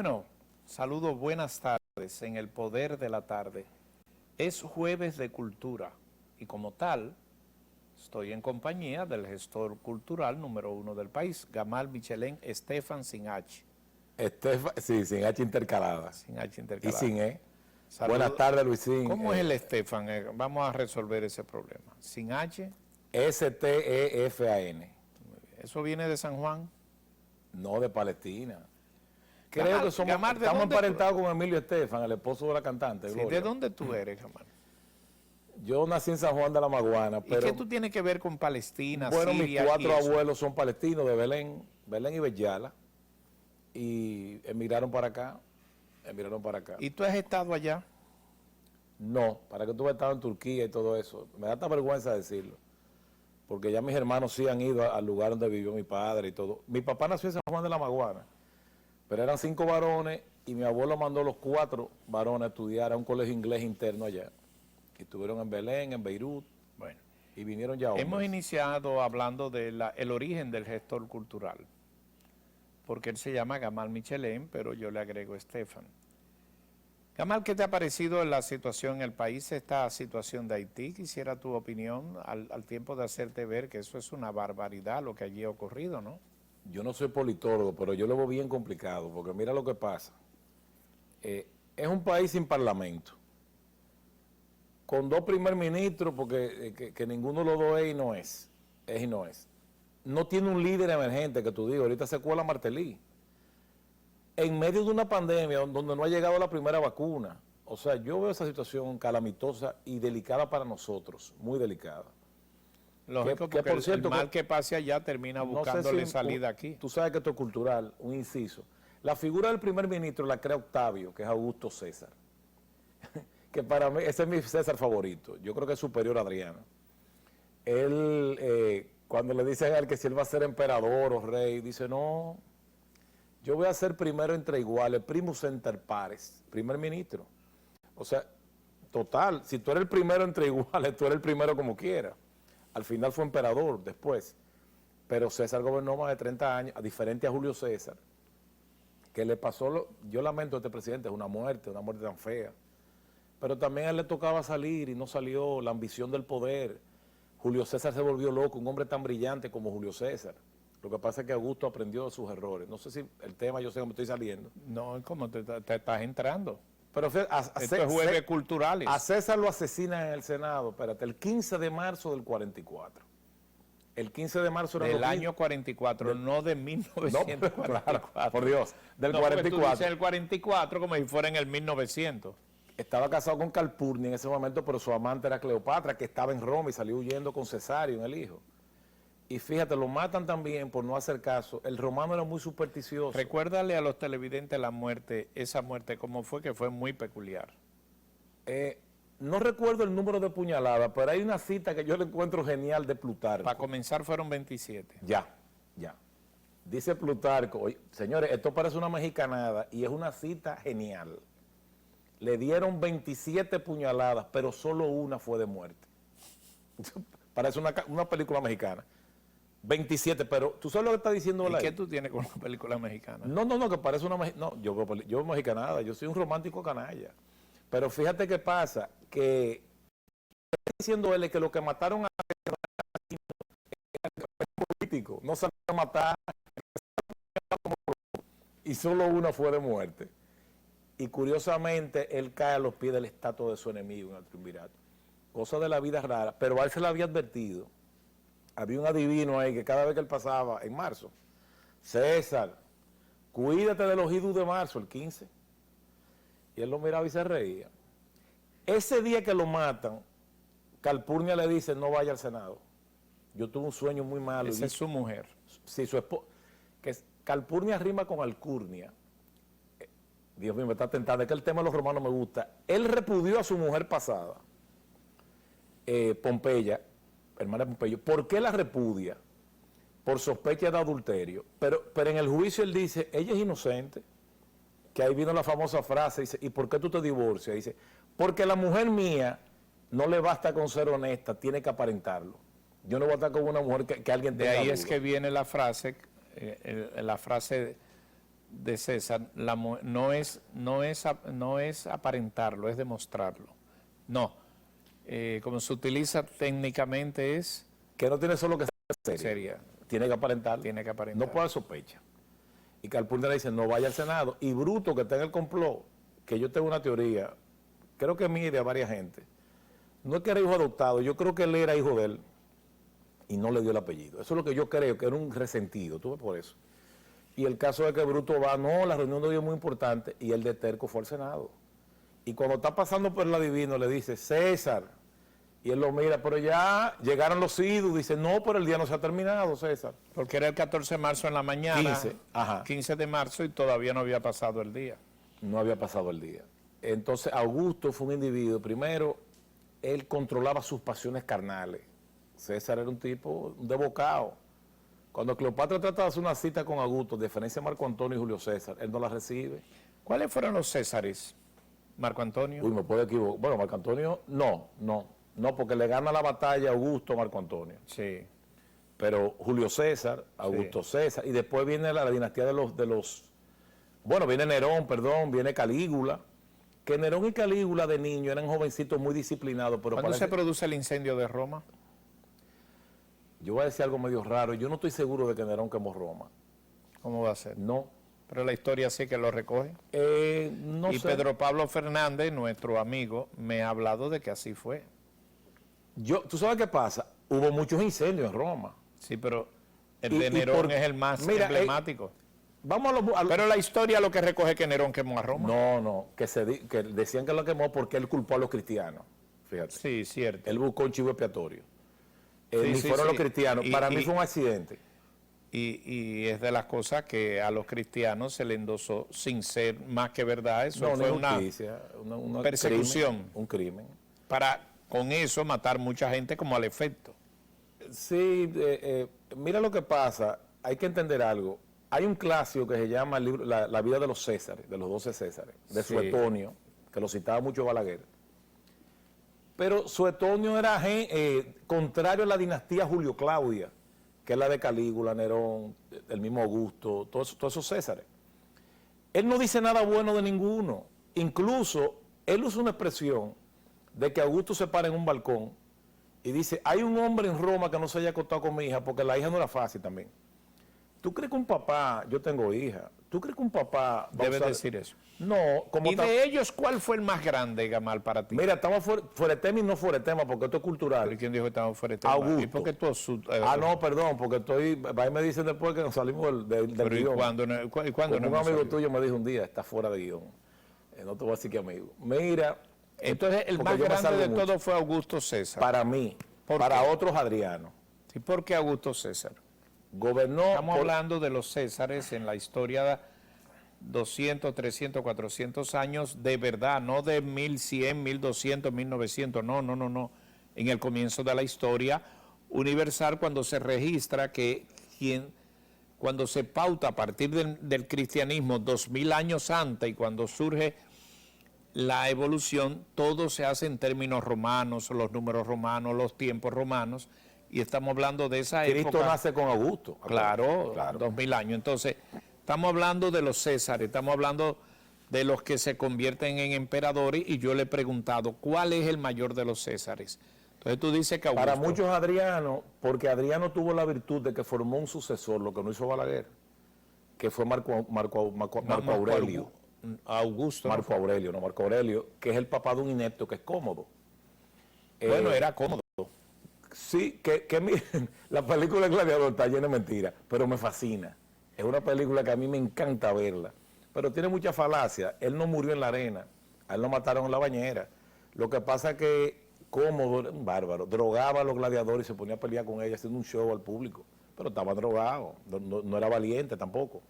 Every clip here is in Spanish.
Bueno, saludos, buenas tardes en el poder de la tarde. Es jueves de cultura y como tal estoy en compañía del gestor cultural número 1 del país, Gamal Michelén Estefan sin H. Sí, sin H intercalada. Sin H Y intercalada. sin E. Saludos. Buenas tardes, Luisín. ¿Cómo es el Estefan? Vamos a resolver ese problema. Sin H. Stefan. Eso viene de San Juan. No de Palestina. Gamal, Creo que Gamal, estamos emparentados con Emilio Estefan, el esposo de la cantante. Sí, Gloria. ¿de dónde tú eres, Gamal? Yo nací en San Juan de la Maguana. ¿Y qué tú tienes que ver con Palestina, bueno, Siria? mis 4 y eso? abuelos son palestinos de Belén y Bellala. Y emigraron para acá. ¿Y tú has estado allá? No, para que tú hayas estado en Turquía y todo eso. Me da esta vergüenza decirlo. Porque ya mis hermanos sí han ido al lugar donde vivió mi padre y todo. Mi papá nació en San Juan de la Maguana, pero eran 5 varones y mi abuelo mandó los 4 varones a estudiar a un colegio inglés interno allá. Y estuvieron en Belén, en Beirut, Bueno, y vinieron ya hombres. hemos iniciado hablando del origen del gestor cultural, porque él se llama Gamal Michelén, pero yo le agrego Estefan. Gamal, ¿qué te ha parecido la situación en el país, esta situación de Haití? Quisiera tu opinión al tiempo de hacerte ver que eso es una barbaridad lo que allí ha ocurrido, ¿no? Yo no soy politólogo, pero yo lo veo bien complicado, porque mira lo que pasa. Es un país sin parlamento, con 2 primer ministros, porque que ninguno de los dos es y no es. Es y no es. No tiene un líder emergente que tú digas, ahorita se cuela Martelly. En medio de una pandemia donde no ha llegado la primera vacuna. O sea, yo veo esa situación calamitosa y delicada para nosotros, muy delicada. Lógico, que porque por cierto, el mal que pase allá termina buscándole salida aquí. Tú sabes que esto es cultural, un inciso. La figura del primer ministro la crea Octavio, que es Augusto César. Que para mí, ese es mi César favorito. Yo creo que es superior a Adriano. Él, cuando le dicen a él que si él va a ser emperador o rey, dice, no, yo voy a ser primero entre iguales, primus inter pares, primer ministro. O sea, total, si tú eres el primero entre iguales, tú eres el primero como quieras. Al final fue emperador después, pero César gobernó más de 30 años, a diferente a Julio César, que le pasó, yo lamento a este presidente, es una muerte tan fea, pero también a él le tocaba salir y no salió, la ambición del poder. Julio César se volvió loco, un hombre tan brillante como Julio César. Lo que pasa es que Augusto aprendió de sus errores. No sé si el tema, yo sé que me estoy saliendo. No, ¿cómo te estás entrando? Pero Esto es jueves culturales. A César lo asesinan en el Senado, espérate, el 15 de marzo del 44. El 15 de marzo era del año 44, no de 1944. No, claro, por Dios, del no, 44. Tú dices el 44 como si fuera en el 1900. Estaba casado con Calpurnia en ese momento, pero su amante era Cleopatra, que estaba en Roma y salió huyendo con Cesario, el hijo. Y fíjate, lo matan también por no hacer caso. El romano era muy supersticioso. Recuérdale a los televidentes la muerte, esa muerte, cómo fue, que fue muy peculiar. No recuerdo el número de puñaladas, pero hay una cita que yo le encuentro genial de Plutarco. Para comenzar fueron 27. Ya. Dice Plutarco, oye, señores, esto parece una mexicanada y es una cita genial. Le dieron 27 puñaladas, pero solo una fue de muerte. Parece una película mexicana. 27, pero tú sabes lo que está diciendo ¿Y la qué tú tienes con la película mexicana? No, que parece una no, yo mexicanada, yo soy un romántico canalla. Pero fíjate qué pasa, que está diciendo él que lo que mataron a político, no se a matar y solo una fue de muerte. Y curiosamente él cae a los pies del estatua de su enemigo en el triunvirato. Cosa de la vida rara, pero a él se le había advertido. Había un adivino ahí que cada vez que él pasaba, en marzo, César, cuídate de los idus de marzo, el 15. Y él lo miraba y se reía. Ese día que lo matan, Calpurnia le dice, no vaya al Senado. Yo tuve un sueño muy malo. Esa es su mujer. Sí, su esposa. Calpurnia rima con Alcurnia. Dios mío, me está tentando, es que el tema de los romanos me gusta. Él repudió a su mujer pasada, Pompeya, hermana de Pompeyo. ¿Por qué la repudia? Por sospecha de adulterio. Pero en el juicio él dice, ella es inocente. Que ahí vino la famosa frase, dice, ¿y por qué tú te divorcias? Dice, porque la mujer mía no le basta con ser honesta, tiene que aparentarlo. Yo no voy a estar con una mujer que alguien tenga De ahí duda. es que viene la frase de César no es aparentarlo, es demostrarlo. No, como se utiliza técnicamente es Que no tiene solo que ser seria, seria, tiene que aparentar. tiene que aparentar. No puede haber sospecha. Y Calpurnia le dice, no vaya al Senado. Y Bruto, que está en el complot, que yo tengo una teoría, creo que mire a varias gente, no es que era hijo adoptado, yo creo que él era hijo de él y no le dio el apellido. Eso es lo que yo creo, que era un resentido, tú ves por eso. Y el caso de que Bruto va, no, la reunión de hoy es muy importante, y el de Terco fue al Senado. Y cuando está pasando por el adivino, le dice, César, y él lo mira, pero ya llegaron los idus, dice, no, pero el día no se ha terminado, César. Porque era el 14 de marzo en la mañana, 15, ajá. 15 de marzo, y todavía no había pasado el día. No había pasado el día. Entonces Augusto fue un individuo, primero, él controlaba sus pasiones carnales. César era un tipo, un desbocado. Cuando Cleopatra trata de hacer una cita con Augusto, de diferencia de Marco Antonio y Julio César, él no la recibe. ¿Cuáles fueron los Césares? Marco Antonio. Uy, me puedo equivocar. Bueno, Marco Antonio, no, porque le gana la batalla a Augusto a Marco Antonio. Sí. Pero Julio César, Augusto César, y después viene la dinastía de los, bueno, viene Nerón, perdón, viene Calígula, que Nerón y Calígula de niño eran jovencitos muy disciplinados, pero ¿Cuándo se produce el incendio de Roma? Yo voy a decir algo medio raro, yo no estoy seguro de que Nerón quemó Roma. ¿Cómo va a ser? No. Pero la historia sí que lo recoge. No Y sé. Pedro Pablo Fernández, nuestro amigo, me ha hablado de que así fue. ¿Tú sabes qué pasa? Hubo muchos incendios en Roma. Sí, pero el de Nerón es el más emblemático. Vamos Pero la historia lo que recoge que Nerón quemó a Roma. No, que decían que lo quemó porque él culpó a los cristianos. Fíjate. Sí, cierto. Él buscó un chivo expiatorio. Sí, Ni sí, fueron sí. los cristianos. Para mí fue un accidente. Y es de las cosas que a los cristianos se le endosó sin ser más que verdad. Eso No, fue no una justicia, una persecución. Un crimen. Para con eso matar mucha gente como al efecto. Sí, mira lo que pasa. Hay que entender algo. Hay un clásico que se llama el libro, la vida de los Césares, de los 12 Césares, de Sí. Suetonio, que lo citaba mucho Balaguer. Pero Suetonio era contrario a la dinastía Julio-Claudia, que es la de Calígula, Nerón, el mismo Augusto, todos esos Césares. Él no dice nada bueno de ninguno. Incluso, él usa una expresión de que Augusto se para en un balcón y dice, hay un hombre en Roma que no se haya acostado con mi hija, porque la hija no era fácil también. ¿Tú crees que un papá, yo tengo hija, ¿tú crees que un papá Debes decir eso. No, como ¿Y de ellos cuál fue el más grande, Gamal, para ti? Mira, estamos fuera de tema y no fuera de tema, porque esto es cultural. ¿Pero quién dijo que estamos fuera de tema? Augusto. ¿Y por qué tú no, perdón, porque ahí me dicen después que nos salimos del pero ¿y guión. cuándo no Como hemos un amigo salido? tuyo me dijo un día, está fuera de guión. No te voy a decir que amigo. Mira, Entonces, el porque más yo me grande salgo de mucho. todo fue Augusto César. Para mí, ¿Por para qué? otros Adriano, ¿Y por qué Augusto César? gobernó Estamos hablando de los Césares en la historia 200, 300, 400 años de verdad, no de 1100, 1200, 1900, no. En el comienzo de la historia universal, cuando se registra que cuando se pauta a partir del cristianismo 2000 años antes y cuando surge la evolución, todo se hace en términos romanos, los números romanos, los tiempos romanos, y estamos hablando de esa Cristo época. nace con Augusto. Claro, 2000 años. Entonces, estamos hablando de los Césares, estamos hablando de los que se convierten en emperadores, y yo le he preguntado, ¿cuál es el mayor de los Césares? Entonces tú dices que Augusto. Para muchos Adriano, porque Adriano tuvo la virtud de que formó un sucesor, lo que no hizo Balaguer, que fue Marco Aurelio. Augusto. ¿no? Marco Aurelio, que es el papá de un inepto que es cómodo. Bueno, era cómodo. Sí, que miren, la película de Gladiador está llena de mentiras, pero me fascina. Es una película que a mí me encanta verla, pero tiene mucha falacia. Él no murió en la arena, a él lo mataron en la bañera. Lo que pasa es que Cómodo era un bárbaro, drogaba a los gladiadores y se ponía a pelear con ellos haciendo un show al público, pero estaba drogado, no era valiente tampoco.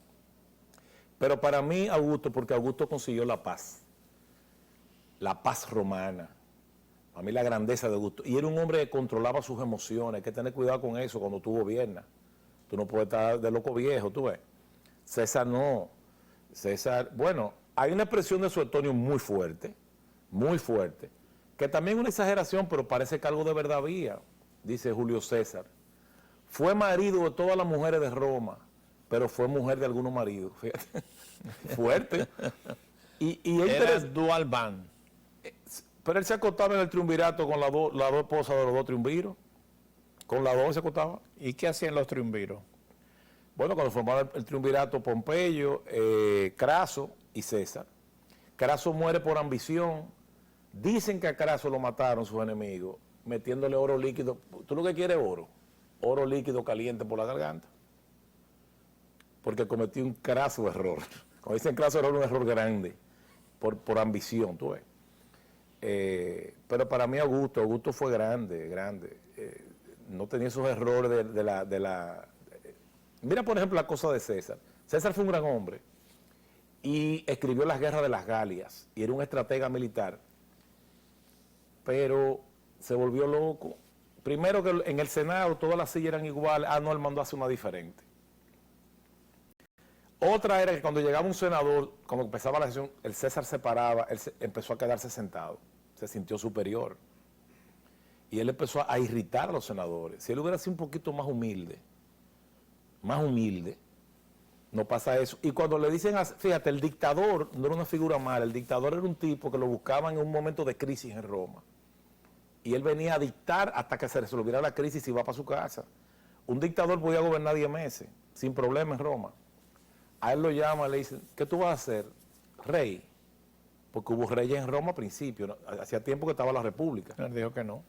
Pero para mí Augusto, porque Augusto consiguió la paz romana. A mí la grandeza de Augusto. Y era un hombre que controlaba sus emociones. Hay que tener cuidado con eso cuando tú gobiernas. Tú no puedes estar de loco viejo, tú ves. César no. César, bueno, hay una expresión de Suetonio muy fuerte, que también es una exageración, pero parece que algo de verdad había. Dice Julio César. Fue marido de todas las mujeres de Roma, pero fue mujer de algunos maridos. Fíjate. fuerte. Y Era dual band. pero él se acostaba en el triunvirato con las dos esposas de los dos triunviros. Con las dos se acostaba. ¿Y qué hacían los triunviros? Bueno, cuando formaron el triunvirato, Pompeyo, Craso y César. Craso muere por ambición. Dicen que a Craso lo mataron sus enemigos, metiéndole oro líquido. ¿Tú lo que quieres es oro? Oro líquido caliente por la garganta. Porque cometió un craso error. Cuando dicen craso error, un error grande. Por ambición, tú ves. Pero para mí Augusto fue grande. No tenía esos errores de la... Mira, por ejemplo, la cosa de César. César fue un gran hombre y escribió las guerras de las Galias y era un estratega militar, pero se volvió loco. Primero que en el Senado todas las sillas eran iguales. No, él mandó a hacer una diferente. Otra era que cuando llegaba un senador, cuando empezaba la sesión, el César se paraba, empezó a quedarse sentado, se sintió superior. Y él empezó a irritar a los senadores. Si él hubiera sido un poquito más humilde, no pasa eso. Y cuando le dicen, fíjate, el dictador no era una figura mala, el dictador era un tipo que lo buscaban en un momento de crisis en Roma. Y él venía a dictar hasta que se resolviera la crisis y iba para su casa. Un dictador podía gobernar 10 meses, sin problema en Roma. A él lo llaman, le dicen, ¿qué tú vas a hacer? Rey. Porque hubo reyes en Roma al principio, ¿no? Hacía tiempo que estaba la república. Él dijo que no.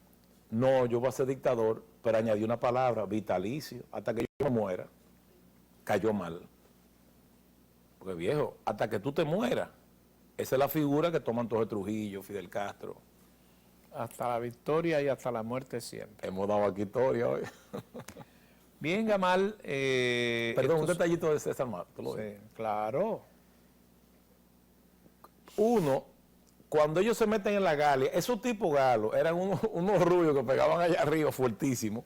No, yo voy a ser dictador, pero añadió una palabra, vitalicio, hasta que yo me muera. Cayó mal. Porque viejo, hasta que tú te mueras, esa es la figura que toman todos Trujillo, Fidel Castro. Hasta la victoria y hasta la muerte siempre. Hemos dado aquí historia hoy. Bien, Gamal. Perdón, un detallito de César Martos. Sí, claro. Uno, cuando ellos se meten en la Galia, esos tipos galos eran unos rubios que pegaban allá arriba fuertísimos,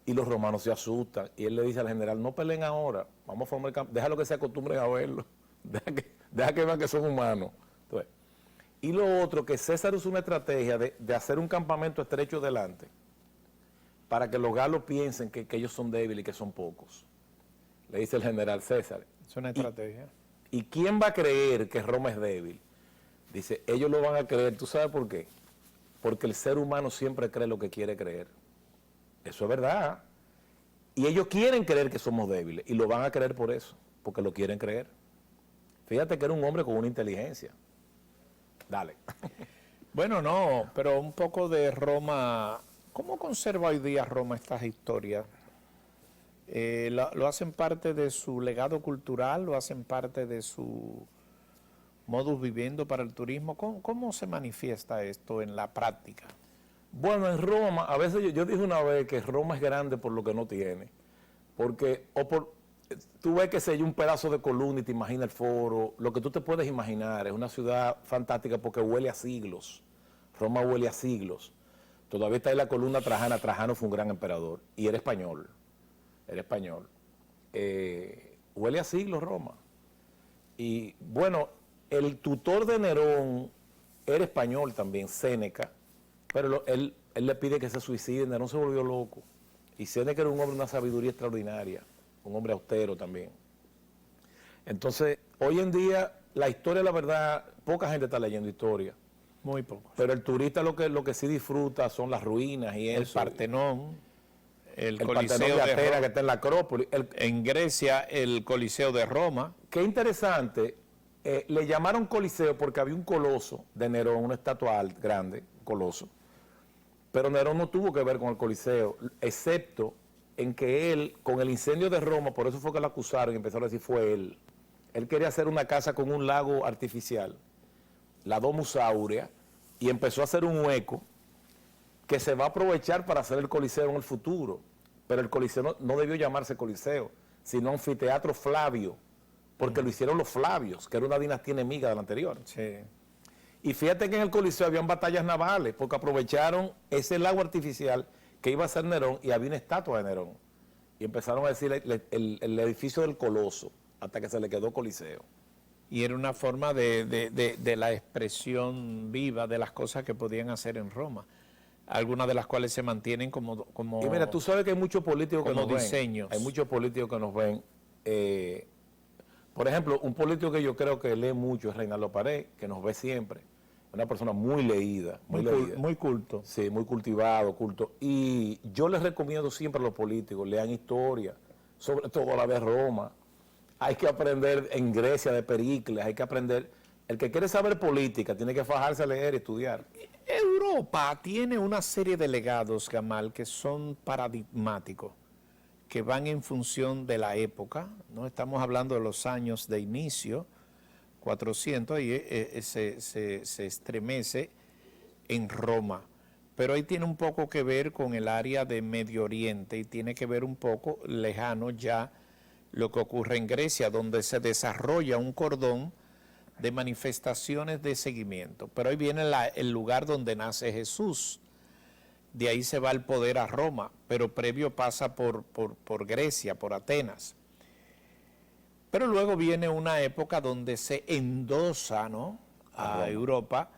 y los romanos se asustan. Y él le dice al general, no peleen ahora, vamos a formar el campo, déjalo que se acostumbren a verlo, deja que vean que son humanos. Entonces, y lo otro, que César usó una estrategia de hacer un campamento estrecho delante, para que los galos piensen que ellos son débiles y que son pocos. Le dice el general César. Es una estrategia. ¿Y quién va a creer que Roma es débil? Dice, ellos lo van a creer. ¿Tú sabes por qué? Porque el ser humano siempre cree lo que quiere creer. Eso es verdad. Y ellos quieren creer que somos débiles y lo van a creer por eso, porque lo quieren creer. Fíjate que era un hombre con una inteligencia. Dale. Bueno, no, pero un poco de Roma. ¿Cómo conserva hoy día Roma estas historias? ¿Lo hacen parte de su legado cultural? ¿Lo hacen parte de su modus viviendo para el turismo? ¿Cómo se manifiesta esto en la práctica? Bueno, en Roma, a veces yo dije una vez que Roma es grande por lo que no tiene. Porque, tú ves que se hay un pedazo de columna y te imaginas el foro, lo que tú te puedes imaginar, es una ciudad fantástica porque huele a siglos. Roma huele a siglos. Todavía está ahí la columna Trajana. Trajano fue un gran emperador y era español. Huele a siglos Roma. Y bueno, el tutor de Nerón era español también, Séneca, pero él le pide que se suicide. Nerón se volvió loco. Y Séneca era un hombre de una sabiduría extraordinaria, un hombre austero también. Entonces, hoy en día, la historia, la verdad, poca gente está leyendo historia. Muy poco. Pero el turista lo que sí disfruta son las ruinas y El eso. Partenón, el Coliseo Coliseo de Atena, Roma. que está en la Acrópolis. En Grecia, el Coliseo de Roma. Qué interesante, le llamaron Coliseo porque había un coloso de Nerón, una estatua grande, coloso. Pero Nerón no tuvo que ver con el Coliseo, excepto en que él, con el incendio de Roma, por eso fue que lo acusaron y empezaron a decir fue él. Él quería hacer una casa con un lago artificial, la Domus Aurea, y empezó a hacer un hueco que se va a aprovechar para hacer el Coliseo en el futuro. Pero el Coliseo no debió llamarse Coliseo, sino Anfiteatro Flavio, porque lo hicieron los Flavios, que era una dinastía enemiga de la anterior. Sí. Y fíjate que en el Coliseo habían batallas navales, porque aprovecharon ese lago artificial que iba a ser Nerón y había una estatua de Nerón. Y empezaron a decir el edificio del Coloso, hasta que se le quedó Coliseo. Y era una forma de la expresión viva de las cosas que podían hacer en Roma, algunas de las cuales se mantienen como Y mira, tú sabes que hay muchos políticos que nos diseños. ven. Hay muchos políticos que nos ven. Por ejemplo, un político que yo creo que lee mucho es Reinaldo Pared, que nos ve siempre. Una persona muy leída, muy leída. Muy culto. Sí, muy cultivado, culto. Y yo les recomiendo siempre a los políticos, lean historia, sobre todo la de Roma. Hay que aprender en Grecia de Pericles, hay que aprender. El que quiere saber política tiene que fajarse a leer y estudiar. Europa tiene una serie de legados, Gamal, que son paradigmáticos, que van en función de la época, ¿no? Estamos hablando de los años de inicio, 400, y se estremece en Roma. Pero ahí tiene un poco que ver con el área de Medio Oriente y tiene que ver un poco lejano ya lo que ocurre en Grecia, donde se desarrolla un cordón de manifestaciones de seguimiento. Pero ahí viene el lugar donde nace Jesús. De ahí se va el poder a Roma, pero previo pasa por Grecia, por Atenas. Pero luego viene una época donde se endosa, ¿no?, a Europa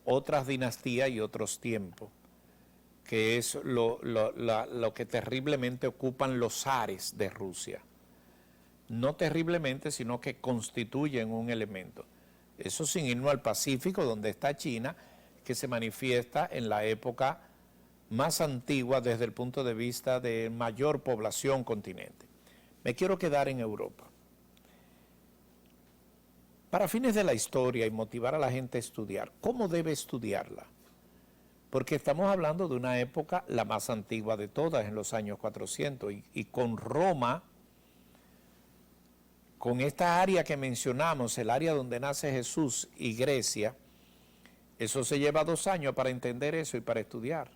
otras dinastías y otros tiempos, que es lo que terriblemente ocupan los zares de Rusia. No terriblemente, sino que constituyen un elemento. Eso sin irnos al Pacífico, donde está China, que se manifiesta en la época más antigua desde el punto de vista de mayor población continente. Me quiero quedar en Europa. Para fines de la historia y motivar a la gente a estudiar, ¿cómo debe estudiarla? Porque estamos hablando de una época la más antigua de todas, en los años 400, y con Roma, con esta área que mencionamos, el área donde nace Jesús y Grecia, eso se lleva 2 años para entender eso y para estudiar.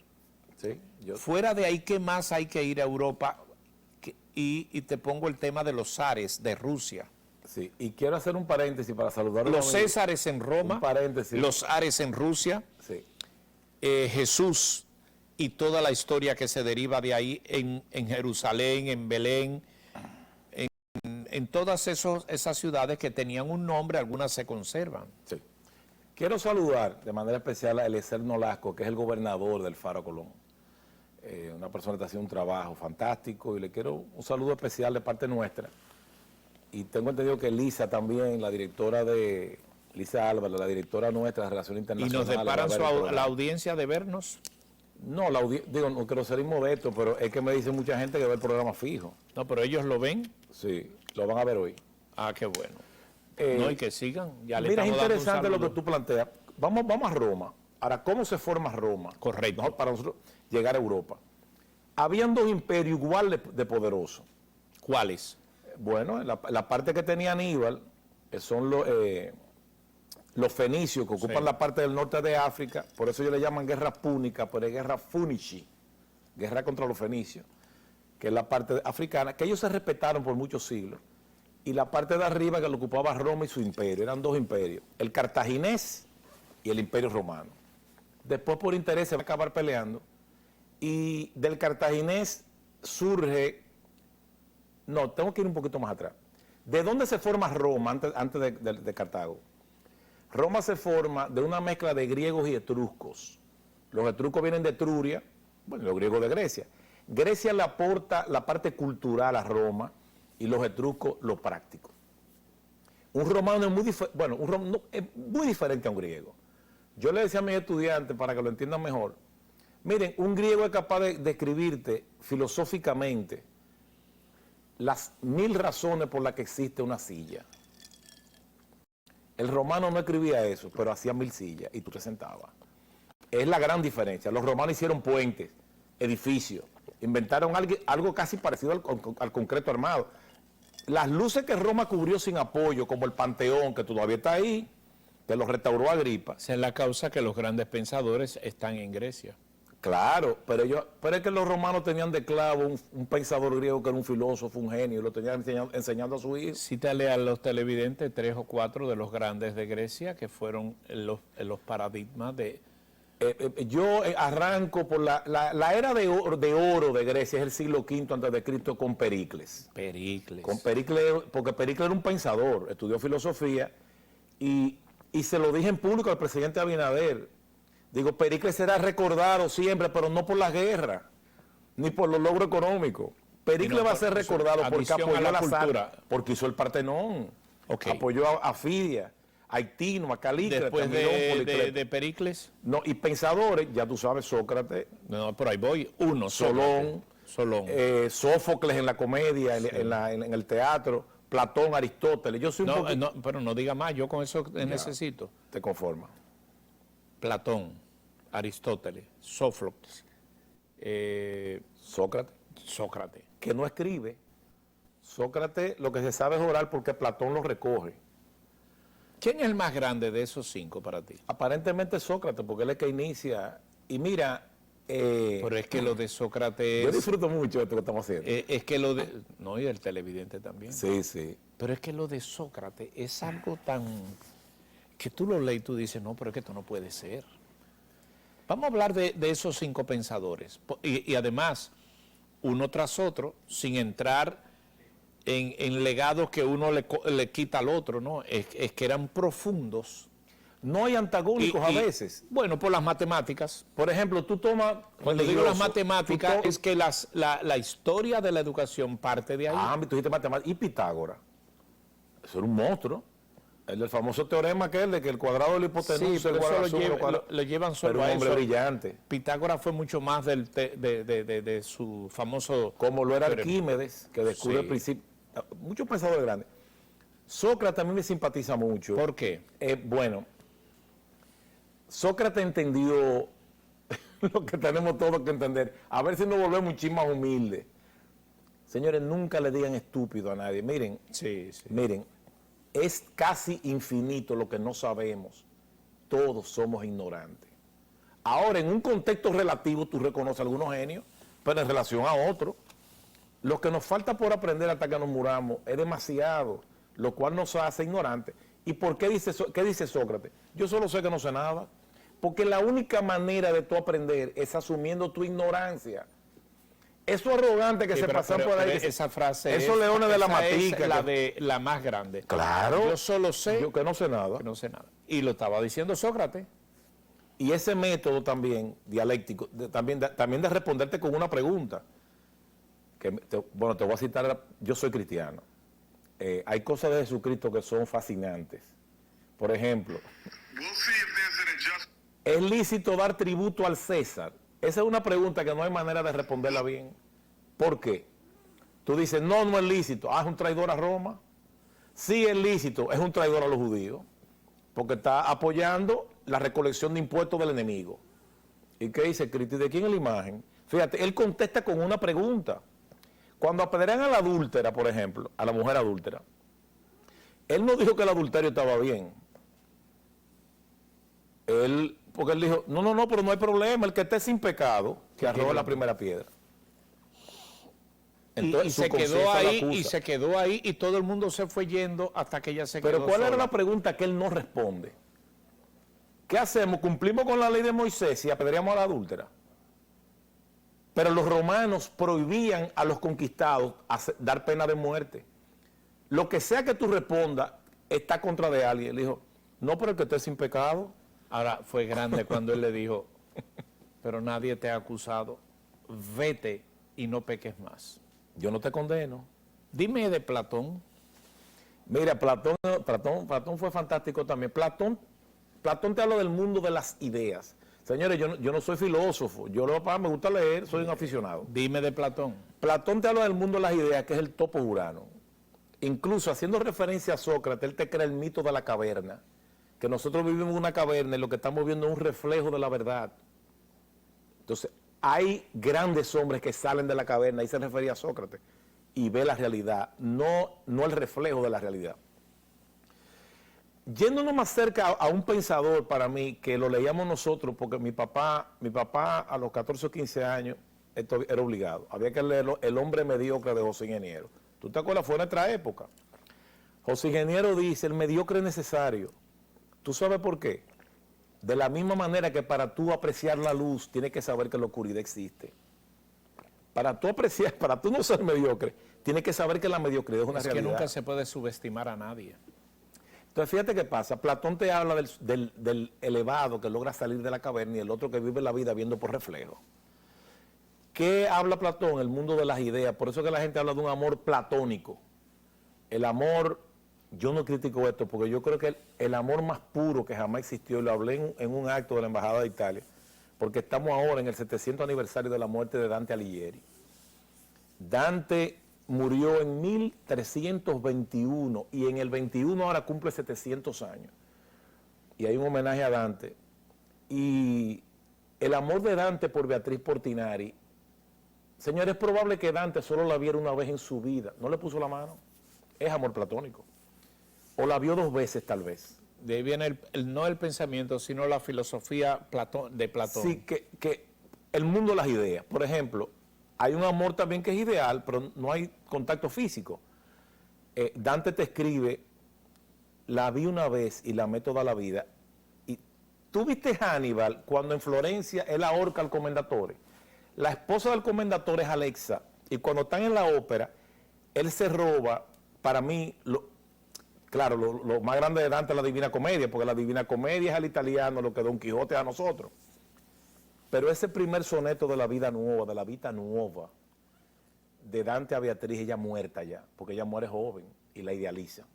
Sí, Fuera de ahí, ¿qué más hay que ir a Europa? Y te pongo el tema de los zares de Rusia. Sí, y quiero hacer un paréntesis para saludar a los césares en Roma, los zares en Rusia, sí. Jesús y toda la historia que se deriva de ahí en Jerusalén, en Belén, en todas esas ciudades que tenían un nombre, algunas se conservan. Sí. Quiero saludar de manera especial a Eliezer Nolasco, que es el gobernador del Faro Colón. Una persona que está haciendo un trabajo fantástico y le quiero un saludo especial de parte nuestra. Y tengo entendido que Lisa también, la directora de, Lisa Álvarez, la directora nuestra de Relaciones Internacionales. ¿Y nos deparan la audiencia de vernos? No, digo, no quiero ser inmodesto, pero es que me dice mucha gente que ve el programa fijo. No, pero ellos lo ven. Sí, lo van a ver hoy. Ah, qué bueno. No, y que sigan. Ya le mira, es estamos dando interesante lo que tú planteas. Vamos a Roma. Ahora, ¿cómo se forma Roma? Correcto. No, para nosotros llegar a Europa. Habían 2 imperios igual de poderosos. ¿Cuáles? Bueno, la parte que tenía Aníbal son los fenicios, que ocupan la parte del norte de África. Por eso ellos le llaman guerra púnica, pero es guerra funici, guerra contra los fenicios, que es la parte africana, que ellos se respetaron por muchos siglos. Y la parte de arriba que lo ocupaba Roma y su imperio, eran 2 imperios, el cartaginés y el imperio romano. Después por interés se va a acabar peleando y del cartaginés surge, no, tengo que ir un poquito más atrás. ¿De dónde se forma Roma antes de Cartago? Roma se forma de una mezcla de griegos y etruscos. Los etruscos vienen de Etruria, bueno, los griegos de Grecia. Grecia le aporta la parte cultural a Roma y los etruscos lo práctico. Un romano es muy diferente a un griego. Yo le decía a mis estudiantes, para que lo entiendan mejor, miren, un griego es capaz de describirte filosóficamente las 1000 razones por las que existe una silla. El romano no escribía eso, pero hacía 1000 sillas y tú te sentabas. Es la gran diferencia. Los romanos hicieron puentes, edificios, inventaron algo casi parecido al concreto armado. Las luces que Roma cubrió sin apoyo, como el Panteón, que todavía está ahí, que lo restauró Agripa. Esa es la causa que los grandes pensadores están en Grecia. Claro, pero es que los romanos tenían de clavo un pensador griego que era un filósofo, un genio, y lo tenían enseñando a su hijo. Cítale a los televidentes 3 o 4 de los grandes de Grecia que fueron los paradigmas de... Yo arranco por la era de oro de Grecia, es el siglo V a.C. con Pericles. Con Pericles, porque Pericles era un pensador, estudió filosofía y se lo dije en público al presidente Abinader. Digo, Pericles será recordado siempre, pero no por la guerra, ni por los logros económicos. Pericles va a ser recordado porque apoyó la cultura, porque hizo el Partenón. Ok. Apoyó a Fidia, a Haitino, a Calícrates, Después a Milón, Policleto. de Pericles. No, y pensadores, ya tú sabes, Sócrates, No, por ahí voy. Uno, Solón, Solón. Sófocles en la comedia, en el teatro, Platón, Aristóteles. Yo soy un No, poquito... no, pero no diga más, yo con eso necesito. Te conforma. Platón, Aristóteles, Sófocles, Sócrates, Sócrates. que no escribe. Sócrates lo que se sabe es orar porque Platón lo recoge. ¿Quién es el más grande de esos 5 para ti? Aparentemente Sócrates, porque él es que inicia. Y mira, Pero es que lo de Sócrates... yo disfruto mucho de esto que estamos haciendo. es que lo de... No, y el televidente también. Sí, sí. Pero es que lo de Sócrates es algo tan... que tú lo lees y tú dices, no, pero es que esto no puede ser. Vamos a hablar de esos 5 pensadores. Y además, uno tras otro, sin entrar en legados que uno le quita al otro, ¿no? Es que eran profundos. No hay antagónicos a veces. Bueno, por las matemáticas. Por ejemplo, tú tomas... Cuando digo las religioso, matemáticas, tú es que la historia de la educación parte de ahí. tú dijiste matemáticas. Y Pitágoras. Eso era un monstruo. El del famoso teorema aquel de que el cuadrado de la hipotenusa Sí, es pero igual a eso lo llevan Pero solo un a hombre eso. brillante. Pitágoras fue mucho más de su famoso... Como lo era teorema. Arquímedes, que descubre Sí. el principio. Muchos pensadores grandes. Sócrates a mí me simpatiza mucho. ¿Por qué? Bueno, Sócrates entendió lo que tenemos todos que entender. A ver si nos volvemos muchísimo más humildes. Señores, nunca le digan estúpido a nadie. Miren, Sí, sí. miren, es casi infinito lo que no sabemos. Todos somos ignorantes. Ahora, en un contexto relativo, tú reconoces algunos genios, pero en relación a otros, lo que nos falta por aprender hasta que nos muramos es demasiado, lo cual nos hace ignorantes. ¿Y por qué qué dice Sócrates? Yo solo sé que no sé nada. Porque la única manera de tú aprender es asumiendo tu ignorancia. Eso arrogante que Sí, se pasan por ahí. esa frase esos leones de la esa es matica. la más grande. Claro. Yo solo sé Yo que no sé nada. que no sé nada. Y lo estaba diciendo Sócrates. Y ese método también, dialéctico, también de responderte con una pregunta. Bueno, te voy a citar, yo soy cristiano. Hay cosas de Jesucristo que son fascinantes. Por ejemplo, ¿es lícito dar tributo al César? Esa es una pregunta que no hay manera de responderla bien. ¿Por qué? Tú dices, no, no es lícito. Ah, es un traidor a Roma. Sí es lícito, es un traidor a los judíos. Porque está apoyando la recolección de impuestos del enemigo. ¿Y qué dice Cristo? ¿Y de quién es la imagen? Fíjate, él contesta con una pregunta. Cuando apedrean a la adúltera, por ejemplo, a la mujer adúltera, él no dijo que el adulterio estaba bien. Porque él dijo, no, pero no hay problema, el que esté sin pecado, que arroje la primera piedra. Entonces, y se quedó ahí, y se quedó ahí, y todo el mundo se fue yendo hasta que ella se quedó Pero ¿cuál era sola. la pregunta que él no responde? ¿Qué hacemos? ¿Cumplimos con la ley de Moisés y apedreamos a la adúltera? Pero los romanos prohibían a los conquistados dar pena de muerte. Lo que sea que tú respondas está contra de alguien. Él dijo, no, pero el que esté sin pecado. Ahora, fue grande cuando él le dijo, pero nadie te ha acusado, vete y no peques más. Yo no te condeno. Dime de Platón. Mira, Platón fue fantástico también. Platón te habla del mundo de las ideas. Señores, yo no soy filósofo, me gusta leer, soy un aficionado. Dime de Platón. Platón te habla del mundo de las ideas, que es el topo urano. Incluso haciendo referencia a Sócrates, él te crea el mito de la caverna, que nosotros vivimos en una caverna y lo que estamos viendo es un reflejo de la verdad. Entonces, hay grandes hombres que salen de la caverna, ahí se refería a Sócrates, y ve la realidad, no el reflejo de la realidad. Yéndonos más cerca a un pensador para mí, que lo leíamos nosotros, porque mi papá a los 14 o 15 años, esto era obligado. Había que leerlo, El hombre mediocre de José Ingeniero. ¿Tú te acuerdas? Fue en nuestra época. José Ingeniero dice, el mediocre es necesario. ¿Tú sabes por qué? De la misma manera que para tú apreciar la luz, tienes que saber que la oscuridad existe. Para tú no ser mediocre, tienes que saber que la mediocridad es una realidad. Es que nunca se puede subestimar a nadie. Entonces, fíjate qué pasa. Platón te habla del elevado que logra salir de la caverna y el otro que vive la vida viendo por reflejo. ¿Qué habla Platón? El mundo de las ideas. Por eso que la gente habla de un amor platónico. El amor yo no critico esto porque yo creo que el amor más puro que jamás existió, y lo hablé en un acto de la Embajada de Italia, porque estamos ahora en el 700 aniversario de la muerte de Dante Alighieri. Dante murió en 1321 y en el 21 ahora cumple 700 años. Y hay un homenaje a Dante. Y el amor de Dante por Beatriz Portinari, señores, es probable que Dante solo la viera una vez en su vida, no le puso la mano, es amor platónico. O la vio 2 veces tal vez. De ahí viene no el pensamiento, sino la filosofía de Platón. Sí, que el mundo de las ideas. Por ejemplo, hay un amor también que es ideal, pero no hay contacto físico. Dante te escribe, la vi una vez y la amé toda la vida. Y tú viste Hannibal cuando en Florencia él ahorca al Commendatore. La esposa del Commendatore es Alexa, y cuando están en la ópera, él se roba, para mí, claro, lo más grande de Dante es la Divina Comedia, porque la Divina Comedia es al italiano lo que Don Quijote es a nosotros. Pero ese primer soneto de la vida nueva, de la Vita Nuova, de Dante a Beatriz, ella muerta ya, porque ella muere joven y la idealiza.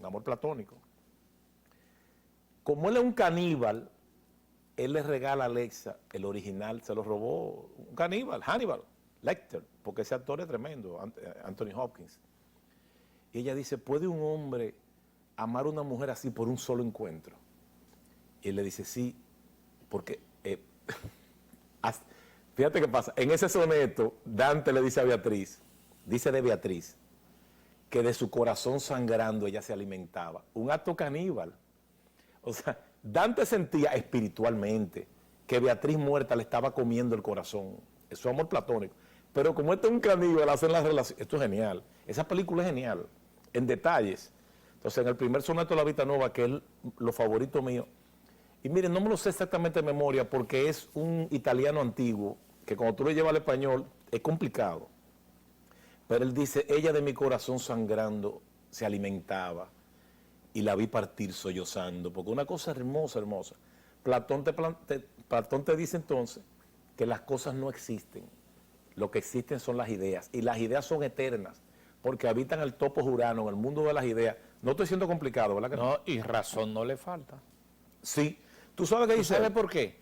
Un amor platónico. Como él es un caníbal, él le regala a Alexa, el original, se lo robó un caníbal, Hannibal Lecter, porque ese actor es tremendo, Anthony Hopkins. Y ella dice, ¿puede un hombre amar a una mujer así por un solo encuentro? Y él le dice, sí, porque... fíjate qué pasa, en ese soneto Dante le dice a Beatriz, dice de Beatriz, que de su corazón sangrando ella se alimentaba. Un acto caníbal. O sea, Dante sentía espiritualmente que Beatriz muerta le estaba comiendo el corazón. Es su amor platónico. Pero como este es un caníbal, hacen las relaciones. Esto es genial. Esa película es genial, en detalles. Entonces, en el primer soneto de la Vita Nueva, que es lo favorito mío, y miren, no me lo sé exactamente de memoria porque es un italiano antiguo, que cuando tú lo llevas al español es complicado. Pero él dice, ella de mi corazón sangrando se alimentaba y la vi partir sollozando, porque una cosa hermosa, hermosa. Platón te dice entonces que las cosas no existen, lo que existen son las ideas, y las ideas son eternas, porque habitan el topos urano, en el mundo de las ideas. No estoy siendo complicado, ¿verdad que no? No, y razón no le falta. Sí. ¿Tú sabes qué dice? ¿Sabes por qué?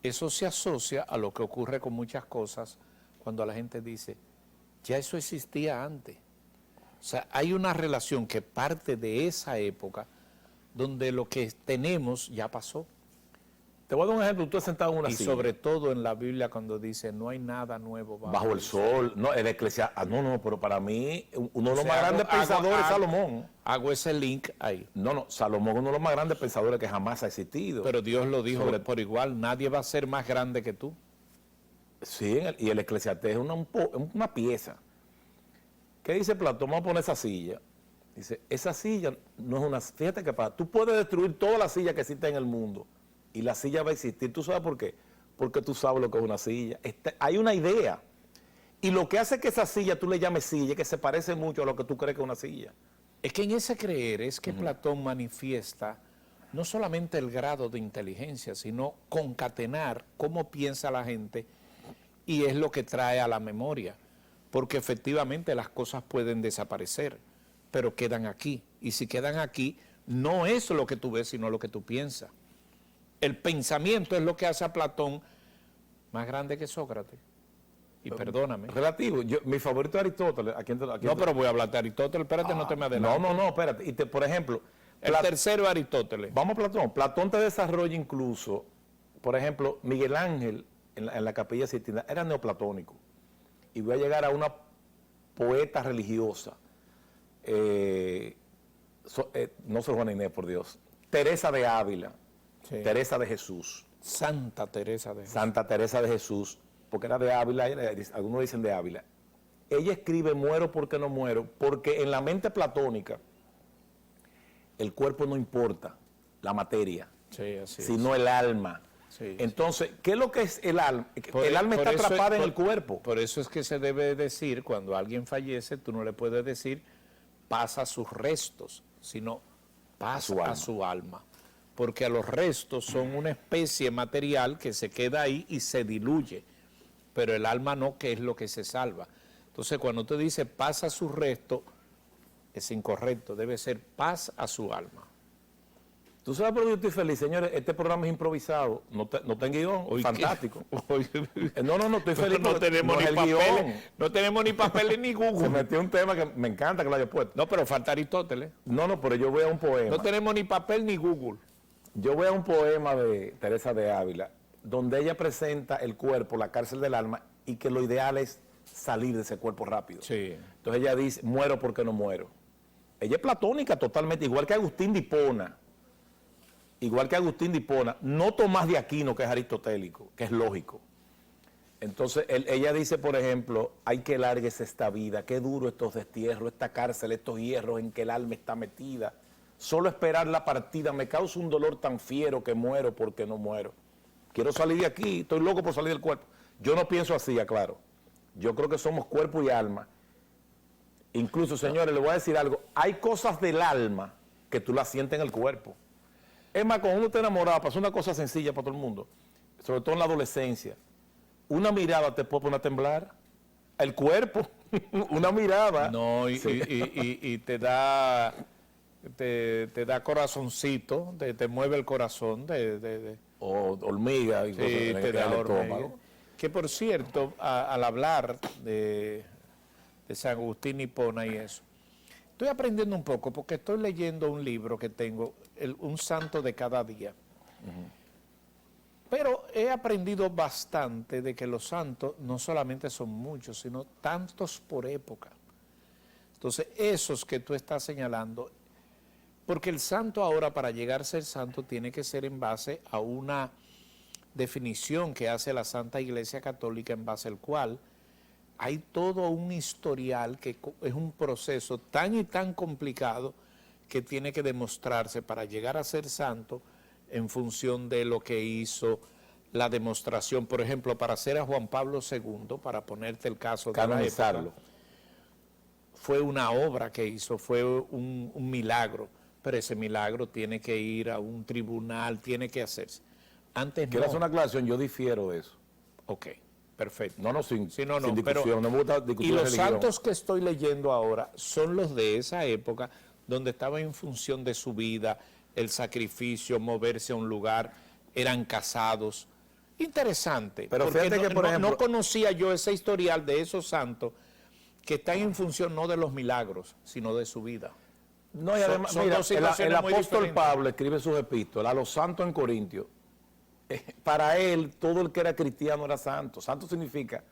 Eso se asocia a lo que ocurre con muchas cosas cuando la gente dice, ya eso existía antes. O sea, hay una relación que parte de esa época donde lo que tenemos ya pasó. Te voy a dar un ejemplo, tú estás sentado en una Y silla. sobre todo en la Biblia cuando dice, no hay nada nuevo Bajo el sol. No, el eclesiástico. No, pero para mí, uno de los más grandes hago- pensadores es hago- Salomón. Hago ese link ahí. No, Salomón es uno de los más grandes pensadores que jamás ha existido. Pero Dios lo dijo Sobre- por igual, nadie va a ser más grande que tú. Sí, y el eclesiástico es una pieza. ¿Qué dice Platón? Vamos a poner esa silla. Dice, esa silla no es una... Fíjate que pasa, tú puedes destruir todas las sillas que existen en el mundo y la silla va a existir. ¿Tú sabes por qué? Porque tú sabes lo que es una silla. Hay una idea. Y lo que hace que esa silla tú le llames silla es que se parece mucho a lo que tú crees que es una silla. Es que en ese creer es que Platón manifiesta no solamente el grado de inteligencia, sino concatenar cómo piensa la gente y es lo que trae a la memoria. Porque efectivamente las cosas pueden desaparecer, pero quedan aquí. Y si quedan aquí, no es lo que tú ves, sino lo que tú piensas. El pensamiento es lo que hace a Platón más grande que Sócrates. Y perdóname. Relativo. Mi favorito es Aristóteles. No, pero voy a hablar de Aristóteles. Espérate, no te me adelantes. No, espérate. Por ejemplo, El tercero es Aristóteles. vamos a Platón. Platón te desarrolla incluso, por ejemplo, Miguel Ángel en la Capilla Sixtina era neoplatónico. Y voy a llegar a una poeta religiosa, no soy Juana Inés, por Dios, Teresa de Ávila, Sí. Teresa de Jesús, Santa Teresa de Jesús. Santa Teresa de Jesús, porque era de Ávila, algunos dicen de Ávila. Ella escribe muero porque no muero, porque en la mente platónica el cuerpo no importa, la materia, Sí, así sino el alma. Sí, Entonces, ¿qué es lo que es el alma? Por- El alma por está eso- atrapada en por- el cuerpo. Por eso es que se debe decir, cuando alguien fallece, tú no le puedes decir pasa sus restos, sino pasa a su alma. Porque los restos son una especie material que se queda ahí y se diluye, pero el alma no, que es lo que se salva. Entonces, cuando te dice pasa sus restos, es incorrecto, debe ser paz a su alma. Tú sabes por qué yo estoy feliz, señores. Este programa es improvisado, no está en guión, Hoy fantástico. Hoy, No, estoy feliz. no tenemos es ni el papeles, guión. no tenemos ni papeles ni Se Google. metió un tema que me encanta que lo haya puesto. No, pero falta Aristóteles. No, pero yo voy a un poema. No tenemos ni papel ni Google. Yo voy a un poema de Teresa de Ávila, donde ella presenta el cuerpo, la cárcel del alma, y que lo ideal es salir de ese cuerpo rápido. Sí. Entonces ella dice, muero porque no muero. Ella es platónica totalmente, igual que Agustín de Hipona. No Tomás de Aquino, que es aristotélico, que es lógico. Entonces ella dice, por ejemplo, hay que largues esta vida, qué duro estos destierros, esta cárcel, estos hierros en que el alma está metida. Solo esperar la partida me causa un dolor tan fiero que muero porque no muero. Quiero salir de aquí, estoy loco por salir del cuerpo. Yo no pienso así, aclaro. Yo creo que somos cuerpo y alma. Incluso, señores, les voy a decir algo. Hay cosas del alma que tú las sientes en el cuerpo. Es más, cuando uno está enamorado, pasa una cosa sencilla para todo el mundo, sobre todo en la adolescencia. Una mirada te puede poner a temblar. El cuerpo, una mirada. No, Sí. y te da corazoncito, te mueve el corazón, O hormiga y sí, cosas en te el da hormiga. estómago. Que por cierto, al hablar de San Agustín y Hipona y eso, estoy aprendiendo un poco porque estoy leyendo un libro que tengo, Un santo de cada día. Pero he aprendido bastante de que los santos no solamente son muchos, sino tantos por época. Entonces, esos que tú estás señalando, porque el santo ahora, para llegar a ser santo, tiene que ser en base a una definición que hace la Santa Iglesia Católica, en base al cual hay todo un historial que es un proceso tan y tan complicado que tiene que demostrarse para llegar a ser santo en función de lo que hizo la demostración. Por ejemplo, para hacer a Juan Pablo II, para ponerte el caso de la Canonizarlo. época, fue una obra que hizo, fue un milagro, pero ese milagro tiene que ir a un tribunal, tiene que hacerse. Antes Quiero hacer una aclaración, yo difiero de eso. Ok, perfecto. Sin Sí, no, sin pero- discusión, no me gusta Y discutir los religión. santos que estoy leyendo ahora son los de esa época donde estaba en función de su vida, el sacrificio, moverse a un lugar, eran casados. Interesante. Pero porque fíjate que, por ejemplo- no conocía yo ese historial de esos santos que están en función no de los milagros, sino de su vida. No, y Son- además, son mira, dos el situaciones muy apóstol diferentes. Pablo escribe sus epístolas a los santos en Corintios. Para él, todo el que era cristiano era santo. Santo significa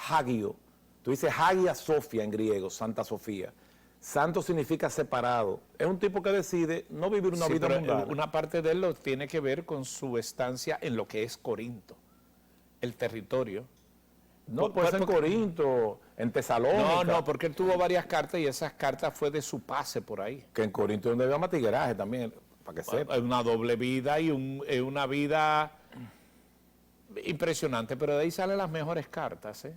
hagio. Tú dices Hagia Sophia en griego, Santa Sofía. Santo significa separado. Es un tipo que decide no vivir una Sí, vida pero mundana. una parte de él lo tiene que ver con su estancia en lo que es Corinto, el territorio. No, puede ser en Corinto, en Tesalónica. No, porque él tuvo varias cartas y esas cartas fue de su pase por ahí. Que en Corinto es donde había matigueraje también, para que sepa. Hay una doble vida y una vida impresionante, pero de ahí salen las mejores cartas, ¿eh?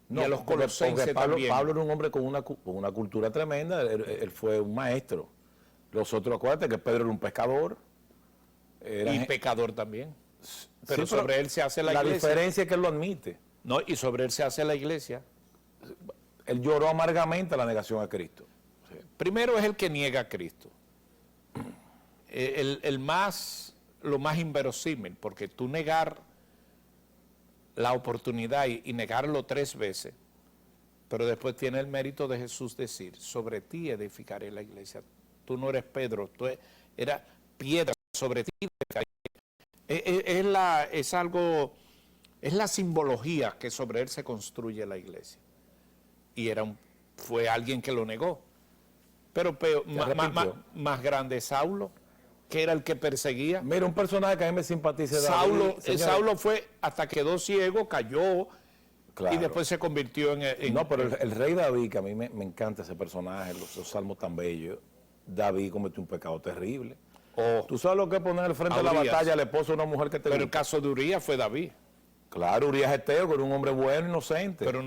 No, y a los porque colosenses Pablo, también. Pablo era un hombre con una cultura tremenda, él fue un maestro. Los otros, acuérdate que Pedro era un pescador. Y pecador también. Pero Sí, sobre él se hace la iglesia. diferencia es que él lo admite. No, y sobre él se hace la iglesia. Él lloró amargamente la negación a Cristo. Primero es el que niega a Cristo. Lo más inverosímil, porque tú negar la oportunidad y negarlo 3 veces, pero después tiene el mérito de Jesús decir, sobre ti edificaré la iglesia. Tú no eres Pedro, tú eras piedra, sobre ti edificaré. Es la simbología que sobre él se construye la iglesia. Y fue alguien que lo negó. Pero más grande Saulo, que era el que perseguía. Mira, un personaje que a mí me simpatiza. Saulo fue, hasta quedó ciego, cayó, Claro. y después se convirtió en No, pero el rey David, que a mí me encanta ese personaje, los salmos tan bellos. David cometió un pecado terrible. ¿Tú sabes lo que es poner al frente de la Urías. batalla al esposo de una mujer que te Pero el gusta? caso de Urías fue David. Claro, Urías Eteo, que era un hombre bueno, inocente. Pero